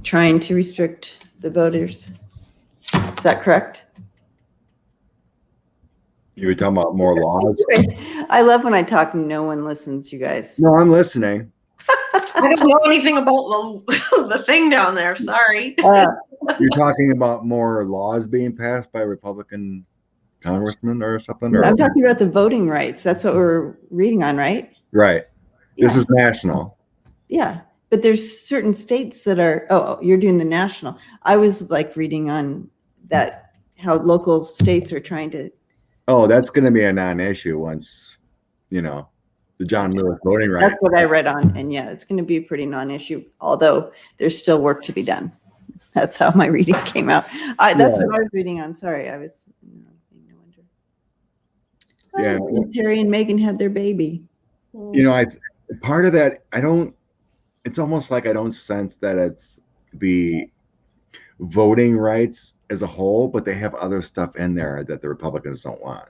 trying to restrict the voters. Is that correct? You were talking about more laws? I love when I talk and no one listens, you guys. No, I'm listening. I don't know anything about the thing down there. Sorry. You're talking about more laws being passed by Republican congressmen or something? Or? I'm talking about the voting rights. That's what we're reading on, right? Right. Yeah. This is national. Yeah. But there's certain states that are, oh, you're doing the national. I was like reading on that, how local states are trying to. Oh, that's going to be a non-issue once, you know, the John Lewis voting rights. That's what I read on. And yeah, it's going to be a pretty non-issue, although there's still work to be done. That's how my reading came out. That's what I was reading on. Sorry, I was. No wonder. Oh, Harry and Meghan had their baby. You know, part of that, it's almost like I don't sense that it's the voting rights as a whole, but they have other stuff in there that the Republicans don't want.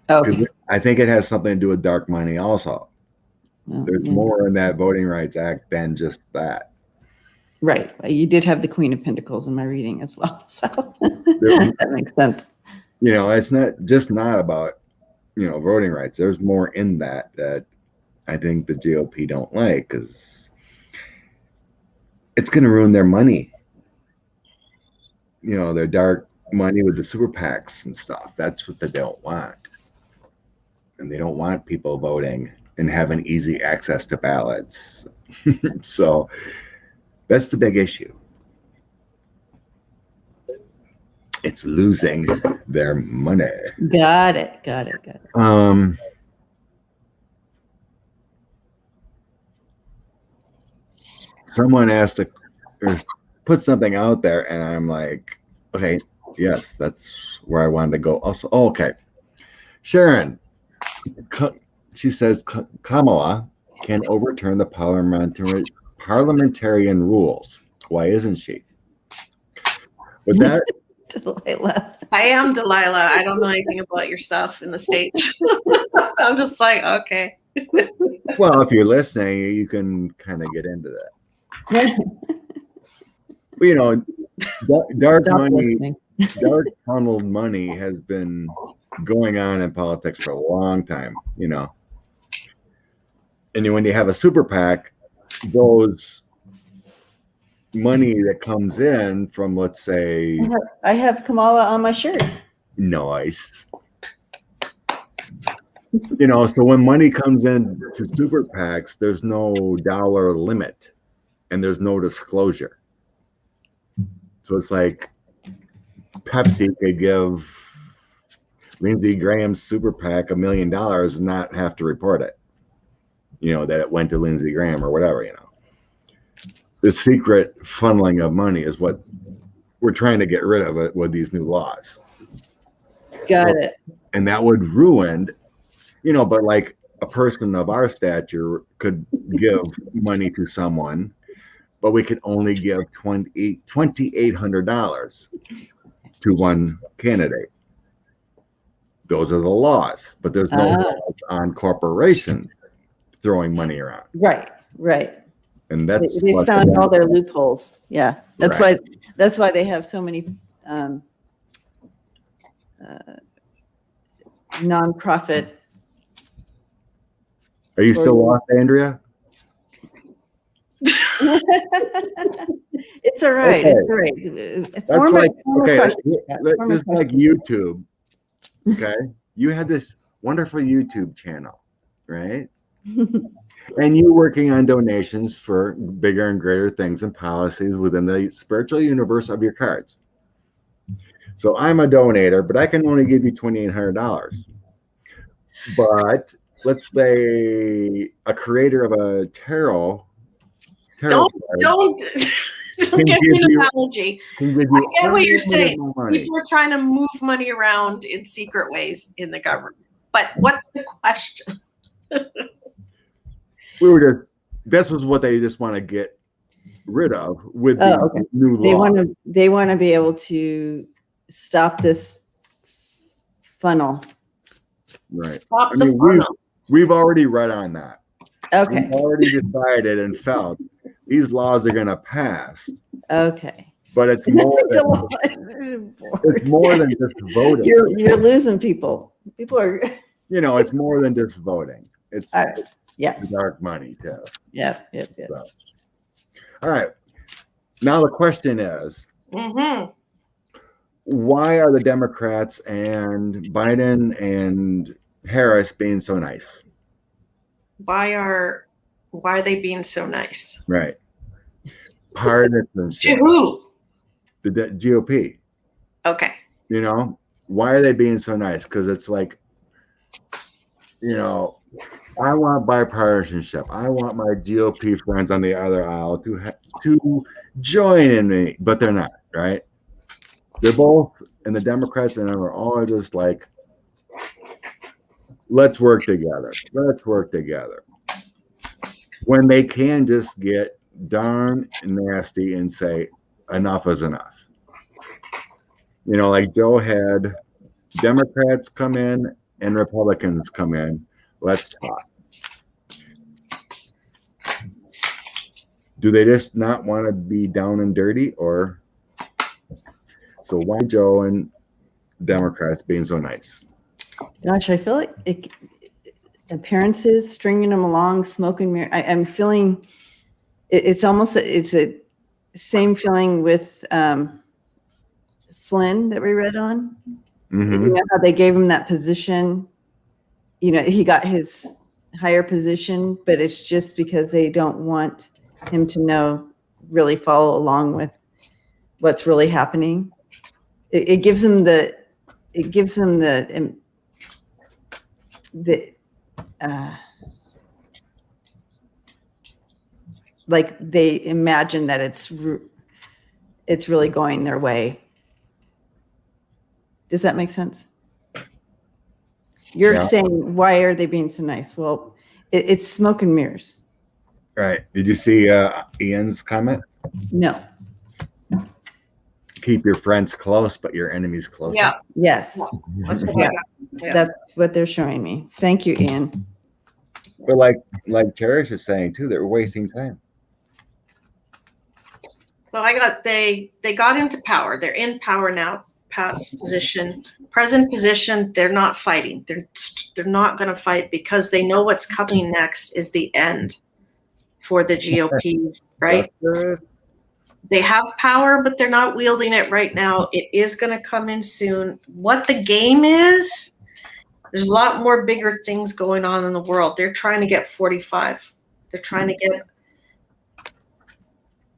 Okay. I think it has something to do with dark money also. Well, There's yeah. more in that Voting Rights Act than just that. Right. You did have the Queen of Pentacles in my reading as well. So that makes sense. It's not about, voting rights. There's more in that I think the GOP don't like, because it's going to ruin their money. Their dark money with the super PACs and stuff. That's what they don't want. And they don't want people voting and having easy access to ballots. So that's the big issue. It's losing their money. Got it. Someone asked or put something out there, and I'm like, okay, yes, that's where I wanted to go. Also, okay, Sharon, she says Kamala can overturn the parliamentarian rules. Why isn't she? But that Delilah. I am Delilah. I don't know anything about your stuff in the States. I'm just like, okay. well, if you're listening, you can kind of get into that. But, dark Stop money, listening. dark tunneled money has been going on in politics for a long time, And when you have a super PAC, those money that comes in from, let's say, I have Kamala on my shirt. Nice. So when money comes in to super PACs, there's no dollar limit and there's no disclosure. So it's like Pepsi could give Lindsey Graham's super PAC $1 million and not have to report it, that it went to Lindsey Graham or whatever, The secret funneling of money is what we're trying to get rid of it with these new laws. Got it. And that would ruin, but like a person of our stature could give money to someone, but we could only give $2,800 to one candidate. Those are the laws, but there's no laws on corporations throwing money around. Right. And that's they found all their loopholes. Yeah, that's why they have so many nonprofit. Are you still lost, Andrea? It's all right. Okay. It's all right. Just like YouTube. Okay, you had this wonderful YouTube channel, right? And you're working on donations for bigger and greater things and policies within the spiritual universe of your cards. So I'm a donator, but I can only give you $2,800. But let's say a creator of a tarot Don't give me an apology. I get what you're saying. People are trying to move money around in secret ways in the government. But what's the question? This was what they just want to get rid of with new law. They want to be able to stop this funnel. Right. Stop the funnel. We've already read on that. Okay. We've already decided and felt these laws are going to pass. Okay. But it's more than just voting. You're losing people. People are. It's more than just voting. It's yeah, dark money too. Yeah. So. All right. Now the question is, why are the Democrats and Biden and Harris being so nice? Why are they being so nice? Right. Partisanship. To who? The GOP. Okay. Why are they being so nice? Because it's like, I want bipartisanship. I want my GOP friends on the other aisle to join in me, but they're not, right? They're both, and the Democrats and them are all just like, let's work together. Let's work together. When they can just get darn nasty and say, enough is enough. Like Joe had Democrats come in and Republicans come in. Let's talk. Do they just not want to be down and dirty, or so why Joe and Democrats being so nice? Gosh, I feel like appearances, stringing them along, smoke and mirror. I'm feeling it's almost it's a same feeling with Flynn that we read on. Mm-hmm. You know how they gave him that position. You know, he got his higher position, but it's just because they don't want him to really follow along with what's really happening. It gives him the like they imagine that it's really going their way. Does that make sense? You're saying, why are they being so nice? Well, it's smoke and mirrors. Right. Did you see Ian's comment? No. Keep your friends close, but your enemies closer. Yeah. Yes. That's what, Yeah. yeah. That's what they're showing me. Thank you, Ian. But like Cherish is saying too, they're wasting time. So they got into power. They're in power now, past position, present position. They're not fighting. They're not going to fight because they know what's coming next is the end for the GOP, right? They have power, but they're not wielding it right now. It is going to come in soon. What the game is, there's a lot more bigger things going on in the world. They're trying to get 45. They're trying to get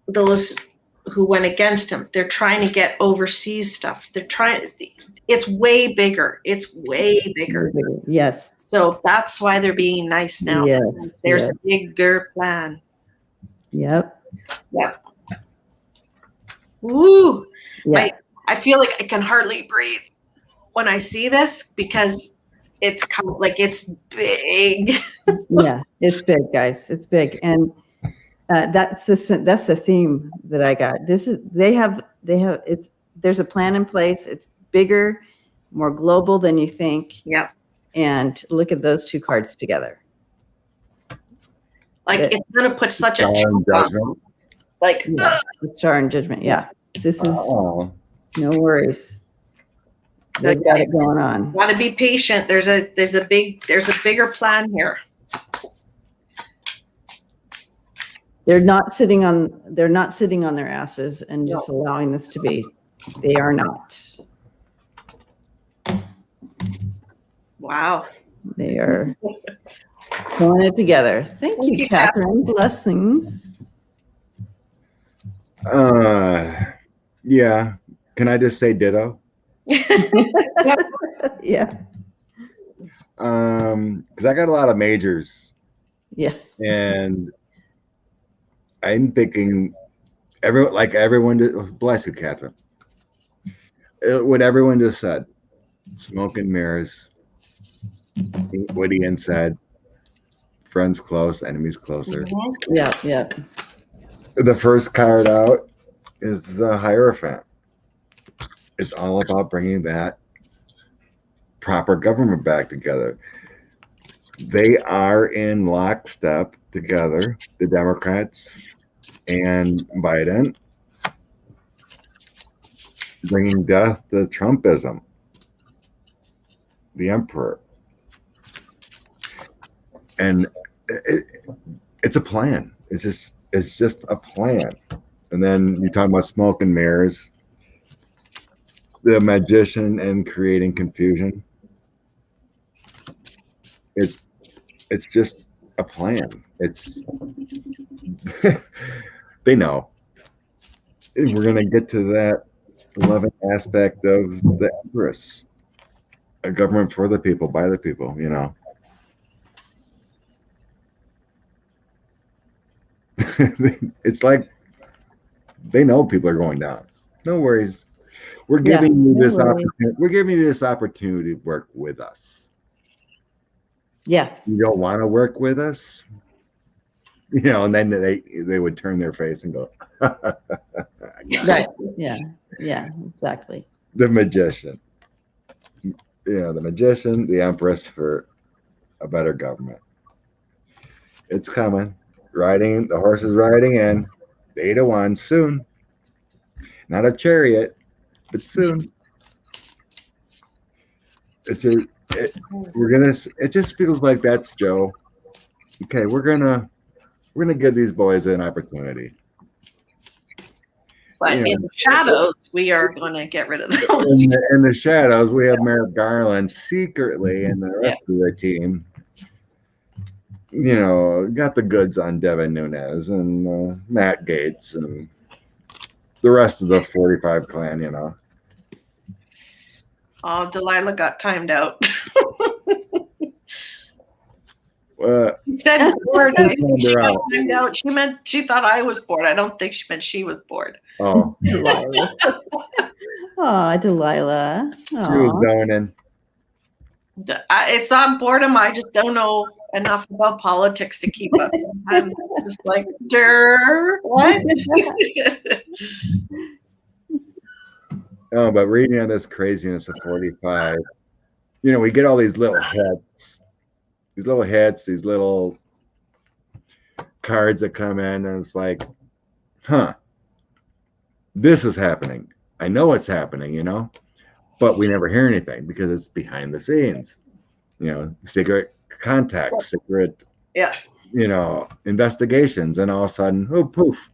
those who went against him. They're trying to get overseas stuff. It's way bigger. It's way bigger. Yes. So that's why they're being nice now. Yes. There's a bigger plan. Yep. Yep. Ooh. Yeah. I feel like I can hardly breathe when I see this because it's it's big. Yeah, it's big, guys. It's big. And that's the theme that I got. There's a plan in place. It's bigger, more global than you think. Yeah. And look at those two cards together. It's gonna put such a judgment. The Star and Judgment. Yeah. This is no worries. They've got it going on. Want to be patient. There's a bigger plan here. They're not sitting on their asses and just allowing this to be. They are not. Wow. They are pulling it together. Thank you, Catherine. Blessings. Yeah. Can I just say ditto? Yeah. Because I got a lot of majors. Yeah. And I'm thinking everyone bless you, Catherine. What everyone just said. Smoke and mirrors. What Ian said. Friends close, enemies closer. Mm-hmm. Yeah, yeah. The first card out is the Hierophant. It's all about bringing that proper government back together. They are in lockstep together, the Democrats and Biden, bringing death to Trumpism, the emperor. And it's a plan. It's just a plan. And then you talk about smoke and mirrors, the magician and creating confusion. It's just a plan. It's they know. We're gonna get to that 11th aspect of the Empress, a government for the people, by the people. You know. It's like they know people are going down. No worries. We're giving you this opportunity. We're giving you this opportunity to work with us. Yeah. You don't want to work with us, you know, and then they would turn their face and go, right. Yeah. Yeah, exactly. The magician. Yeah, the magician, the empress for a better government. It's coming. The horse is riding in. Data 1 soon. Not a chariot, but soon. It just feels like that's Joe. Okay, we're gonna give these boys an opportunity. But in the shadows, we are going to get rid of them. In the shadows, we have Merrick Garland secretly, and the rest of the team, got the goods on Devin Nunes and Matt Gaetz and the rest of the 45 clan. Oh, Delilah got timed out. She said bored. She got timed out. She meant she thought I was bored. I don't think she meant she was bored. Oh, Delilah. Oh, Delilah. She was zoning. It's not boredom. I just don't know enough about politics to keep up. I'm just like, what? Oh, but reading on this craziness of 45, we get all these little hits, these little cards that come in, and it's like, this is happening. I know it's happening, but we never hear anything because it's behind the scenes, secret contacts, secret, investigations, and all of a sudden, oh, poof,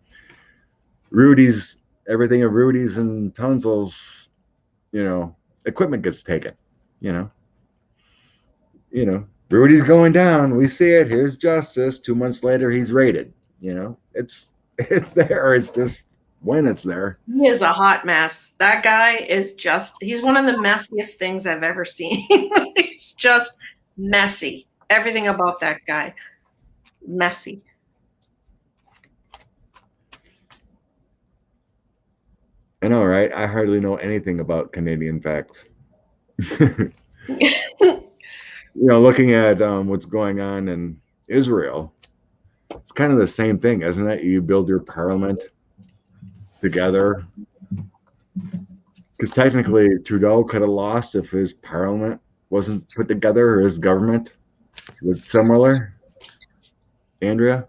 everything of Rudy's and Tunzel's, equipment gets taken, Rudy's going down. We see it. Here's justice. 2 months later, he's raided. It's there. It's just when it's there. He is a hot mess. That guy is he's one of the messiest things I've ever seen. He's just messy. Everything about that guy, messy. I know, right? I hardly know anything about Canadian facts. Looking at what's going on in Israel, it's kind of the same thing, isn't it? You build your parliament together. Because technically, Trudeau could have lost if his parliament wasn't put together, or his government was similar. Andrea?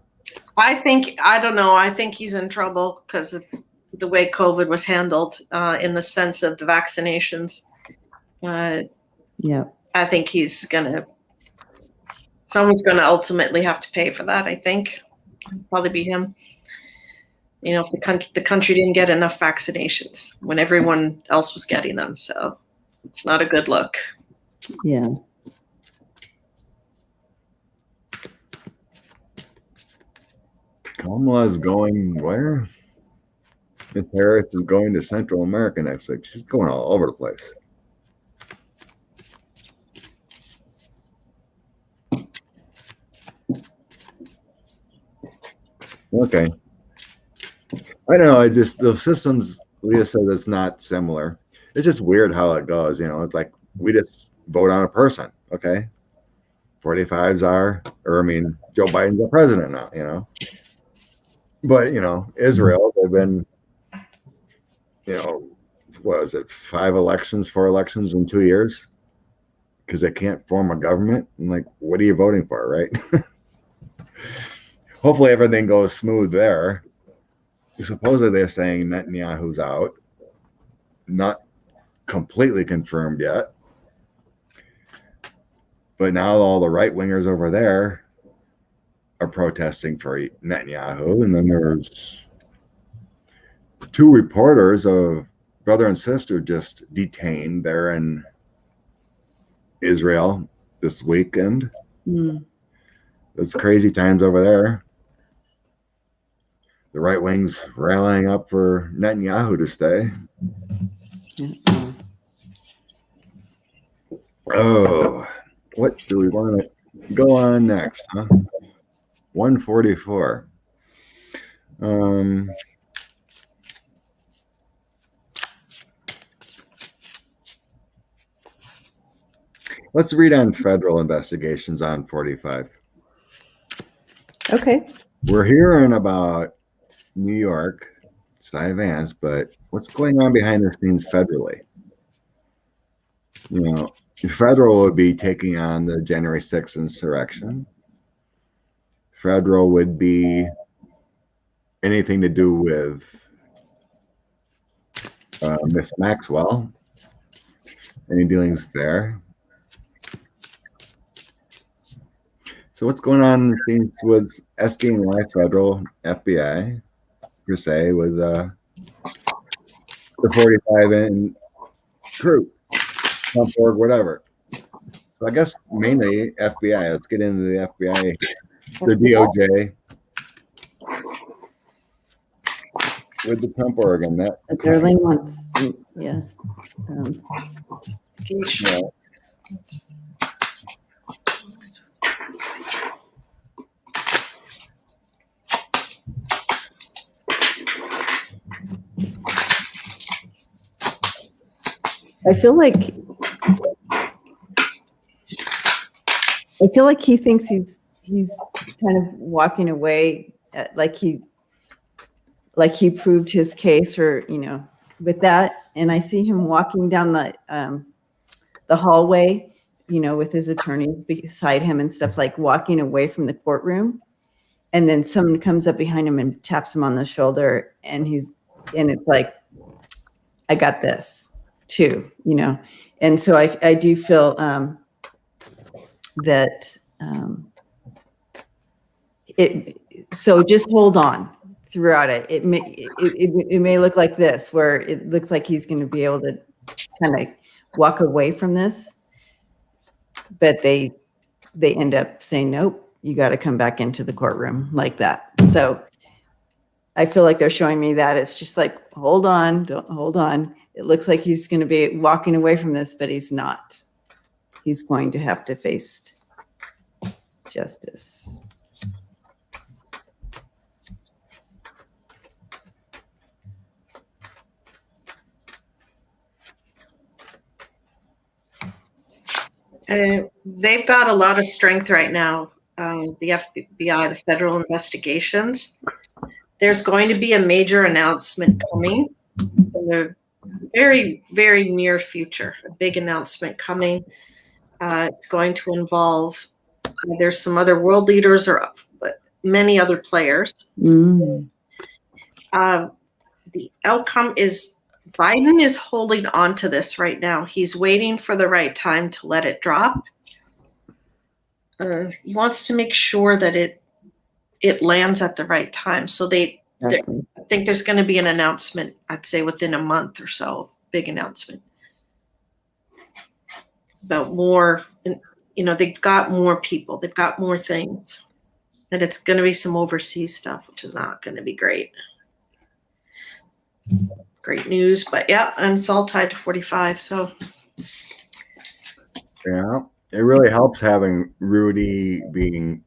I don't know. I think he's in trouble because of the way COVID was handled in the sense of the vaccinations. I think someone's going to ultimately have to pay for that, I think. It'll probably be him. If the country didn't get enough vaccinations when everyone else was getting them. So it's not a good look. Yeah. Kamala's going where? Miss Harris is going to Central America next week. She's going all over the place. Okay. I know. The systems, Leah said, it's not similar. It's just weird how it goes. It's like we just vote on a person. Okay. 45s Joe Biden's the president now, But, Israel, they've been, what is it, 4 elections in 2 years? Because they can't form a government. I'm like, what are you voting for, right? Hopefully everything goes smooth there. Supposedly they're saying Netanyahu's out. Not completely confirmed yet. But now all the right-wingers over there are protesting for Netanyahu. And then there's 2 reporters of brother and sister just detained there in Israel this weekend. It's crazy times over there. The right wing's rallying up for Netanyahu to stay. Oh, what do we want to go on next? 144. Let's read on federal investigations on 45. Okay. We're hearing about New York, Cy Vance, but what's going on behind the scenes federally? Federal would be taking on the January 6th insurrection. Federal would be anything to do with Miss Maxwell. Any dealings there? So what's going on things with SDNY, federal, FBI, per se, with the 45 and crew, Trump.org, whatever. So I guess mainly FBI. Let's get into the FBI, the DOJ, with the Trump.org and that. Darlene wants, yeah. Yeah. I feel like he thinks he's kind of walking away, like he proved his case, or with that. And I see him walking down the hallway, with his attorneys beside him and stuff, like walking away from the courtroom. And then someone comes up behind him and taps him on the shoulder, and it's like, I got this too, And so I do feel that so just hold on throughout it. It may look like this, where it looks like he's going to be able to kind of walk away from this, but they end up saying, nope, you got to come back into the courtroom, like that. So I feel like they're showing me that it's just like, hold on. It looks like he's going to be walking away from this, but he's not. He's going to have to face justice. They've got a lot of strength right now. The FBI, the Federal Investigations. There's going to be a major announcement coming in the very, very near future. A big announcement coming. It's going to involve. There's some other world leaders, but many other players. Mm. The outcome is Biden is holding on to this right now. He's waiting for the right time to let it drop. He wants to make sure that it lands at the right time. So I think there's going to be an announcement, I'd say within a month or so, big announcement about more. They've got more people, they've got more things, and it's going to be some overseas stuff, which is not going to be great. Great news, but yeah, and it's all tied to 45. So yeah, it really helps having Rudy being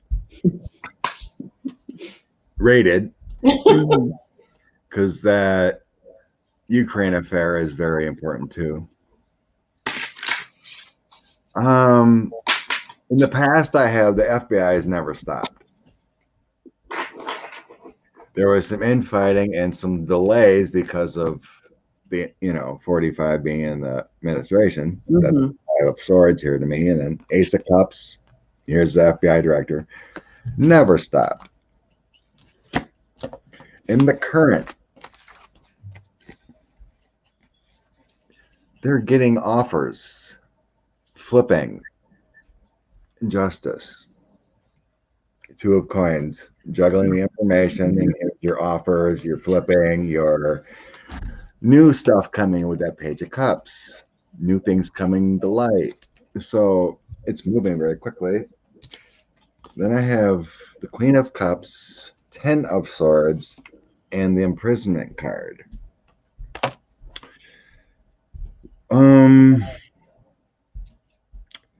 rated, because that Ukraine affair is very important too. In the past, the FBI has never stopped. There was some infighting and some delays because of the 45 being in the administration. Mm-hmm. That's Five of Swords here to me, and then Ace of Cups. Here's the FBI director. Never stopped. In the current, they're getting offers, flipping justice. Two of coins, juggling the information, and your offers, your flipping, your new stuff coming with that Page of Cups, new things coming to light. So it's moving very quickly. Then I have the Queen of Cups, 10 of Swords, and the imprisonment card.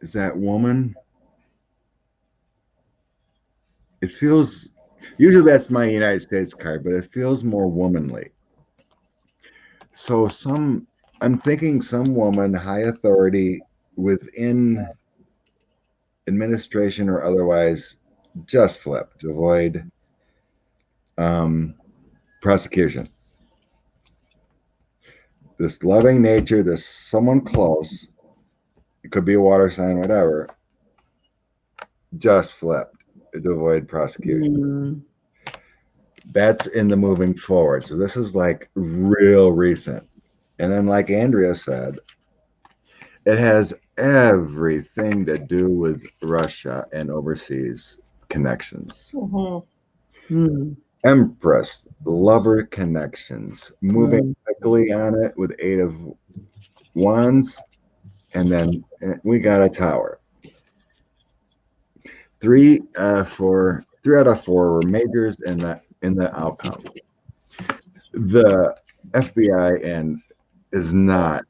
Is that woman? It feels, usually that's my United States card, but it feels more womanly. So I'm thinking some woman, high authority within administration or otherwise, just flip to avoid prosecution. This loving nature, this someone close, it could be a water sign, whatever, just flipped to avoid prosecution. That's in the moving forward. So this is like real recent. And then, like Andrea said, it has everything to do with Russia and overseas connections. Empress, lover connections, moving quickly on it with 8 of Wands, and then we got a Tower. 3 out of 4 were majors in the outcome. The FBI and is not.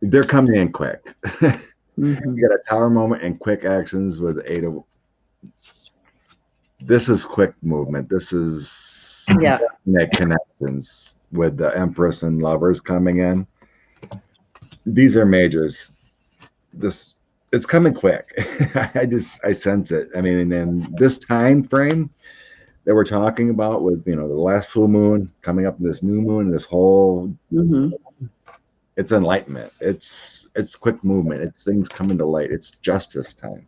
They're coming in quick. You got a Tower moment and quick actions with 8 of. This is quick movement. This is connections with the Empress and Lovers coming in. These are majors. It's coming quick. I sense it. I mean, in this time frame that we're talking about with the last full moon coming up, this new moon, this whole it's enlightenment. It's quick movement. It's things coming to light. It's justice time.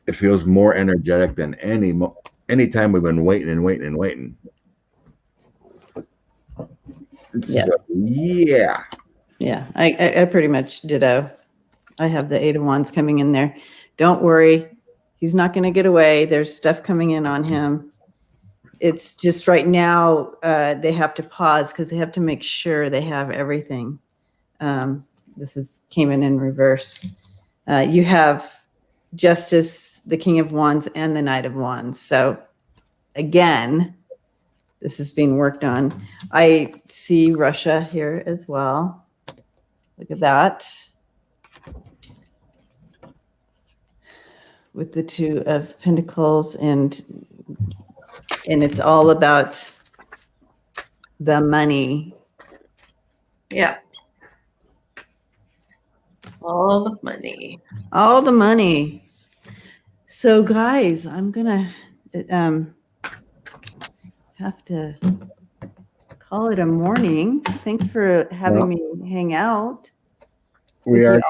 It feels more energetic than any time we've been waiting and waiting and waiting. Yeah. I pretty much ditto. I have the 8 of Wands coming in there. Don't worry, he's not going to get away. There's stuff coming in on him. It's just right now they have to pause because they have to make sure they have everything. This came in reverse. You have Justice, the King of Wands, and the Knight of Wands. So again, this is being worked on. I see Russia here as well. Look at that. With the 2 of Pentacles, and it's all about the money. Yeah. All the money. All the money. So guys, I'm gonna have to call it a morning. Thanks for having me hang out. We're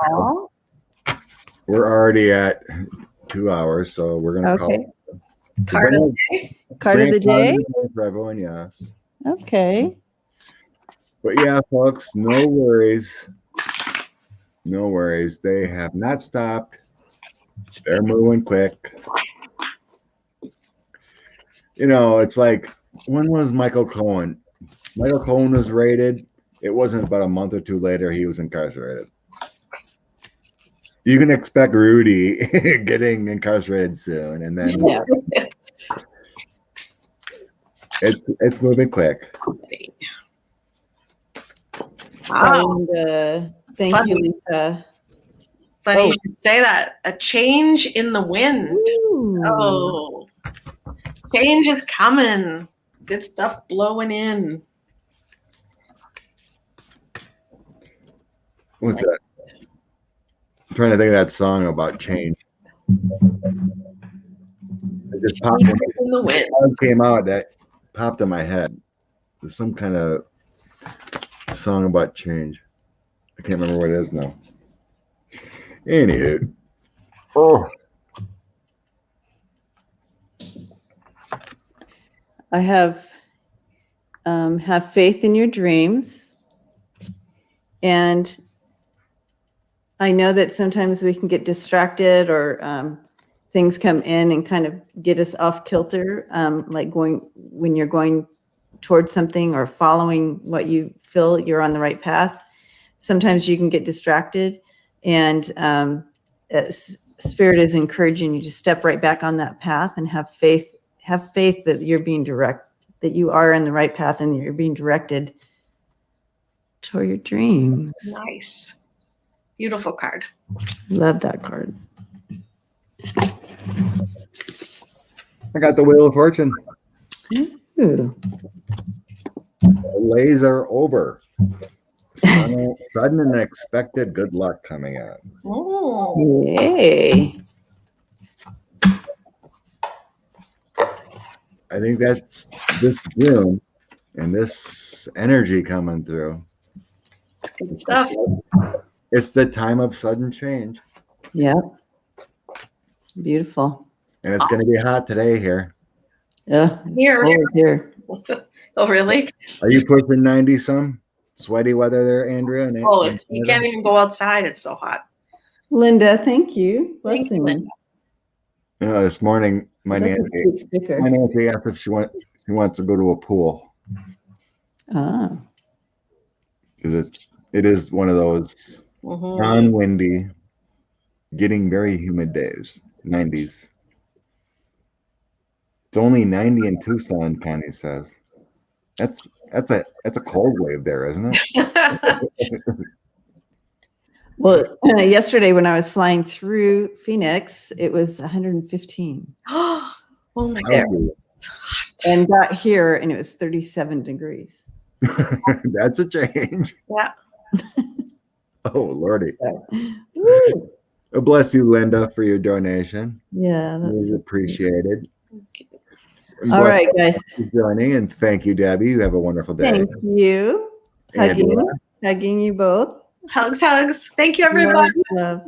already at 2 hours, so we're gonna call it. Card of the day. Card of the day for everyone. Yes. Okay. But yeah, folks, no worries. No worries. They have not stopped. They're moving quick. It's like, when was Michael Cohen? Michael Cohen was raided. It wasn't about a month or 2 later he was incarcerated. You can expect Rudy getting incarcerated soon, and then it's moving quick. Wow. And, thank you, Lisa. Funny you should say that. A change in the wind. Ooh. Oh, change is coming. Good stuff blowing in. What's that? I'm trying to think of that song about change. It just popped in the wind. Came out that popped in my head. There's some kind of song about change. I can't remember what it is now. Anywho. I have faith in your dreams. And I know that sometimes we can get distracted or things come in and kind of get us off kilter, like when you're going towards something or following what you feel you're on the right path. Sometimes you can get distracted, and Spirit is encouraging you to step right back on that path and have faith. Have faith that you're being that you are in the right path and you're being directed toward your dreams. Nice. Beautiful card. Love that card. I got the Wheel of Fortune. Ooh. Delays are over. Sudden and unexpected good luck coming out. Oh. Yay. I think that's this June and this energy coming through. Good stuff. It's the time of sudden change. Yeah. Beautiful. And it's going to be hot today here. Yeah, it's Here. cold here. Oh, really? Are you pushing 90 some? Sweaty weather there, Andrea? Oh, you can't even go outside. It's so hot. Linda, thank you. Thank you, Blessings. Linda. This morning, my That's a Nancy, cute sticker. my Nancy asked if she wants to go to a pool Ah, because it is one of those Mhm. non-windy, getting very humid days. 90s. It's only 90 in Tucson, Connie says. That's a cold wave there, isn't it? well, yesterday when I was flying through Phoenix, it was 115. Oh my There. God. And got here and it was 37 degrees. That's a change. Yeah. Oh, Lordy. So, woo. Oh, bless you, Linda, for your donation. Yeah, It that's was appreciated. all right, guys. For joining, and thank you, Debbie. You have a wonderful day. Thank you. Hugging you both. Hugs, hugs. Thank you, everybody. Love,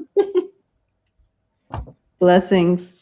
love. Blessings.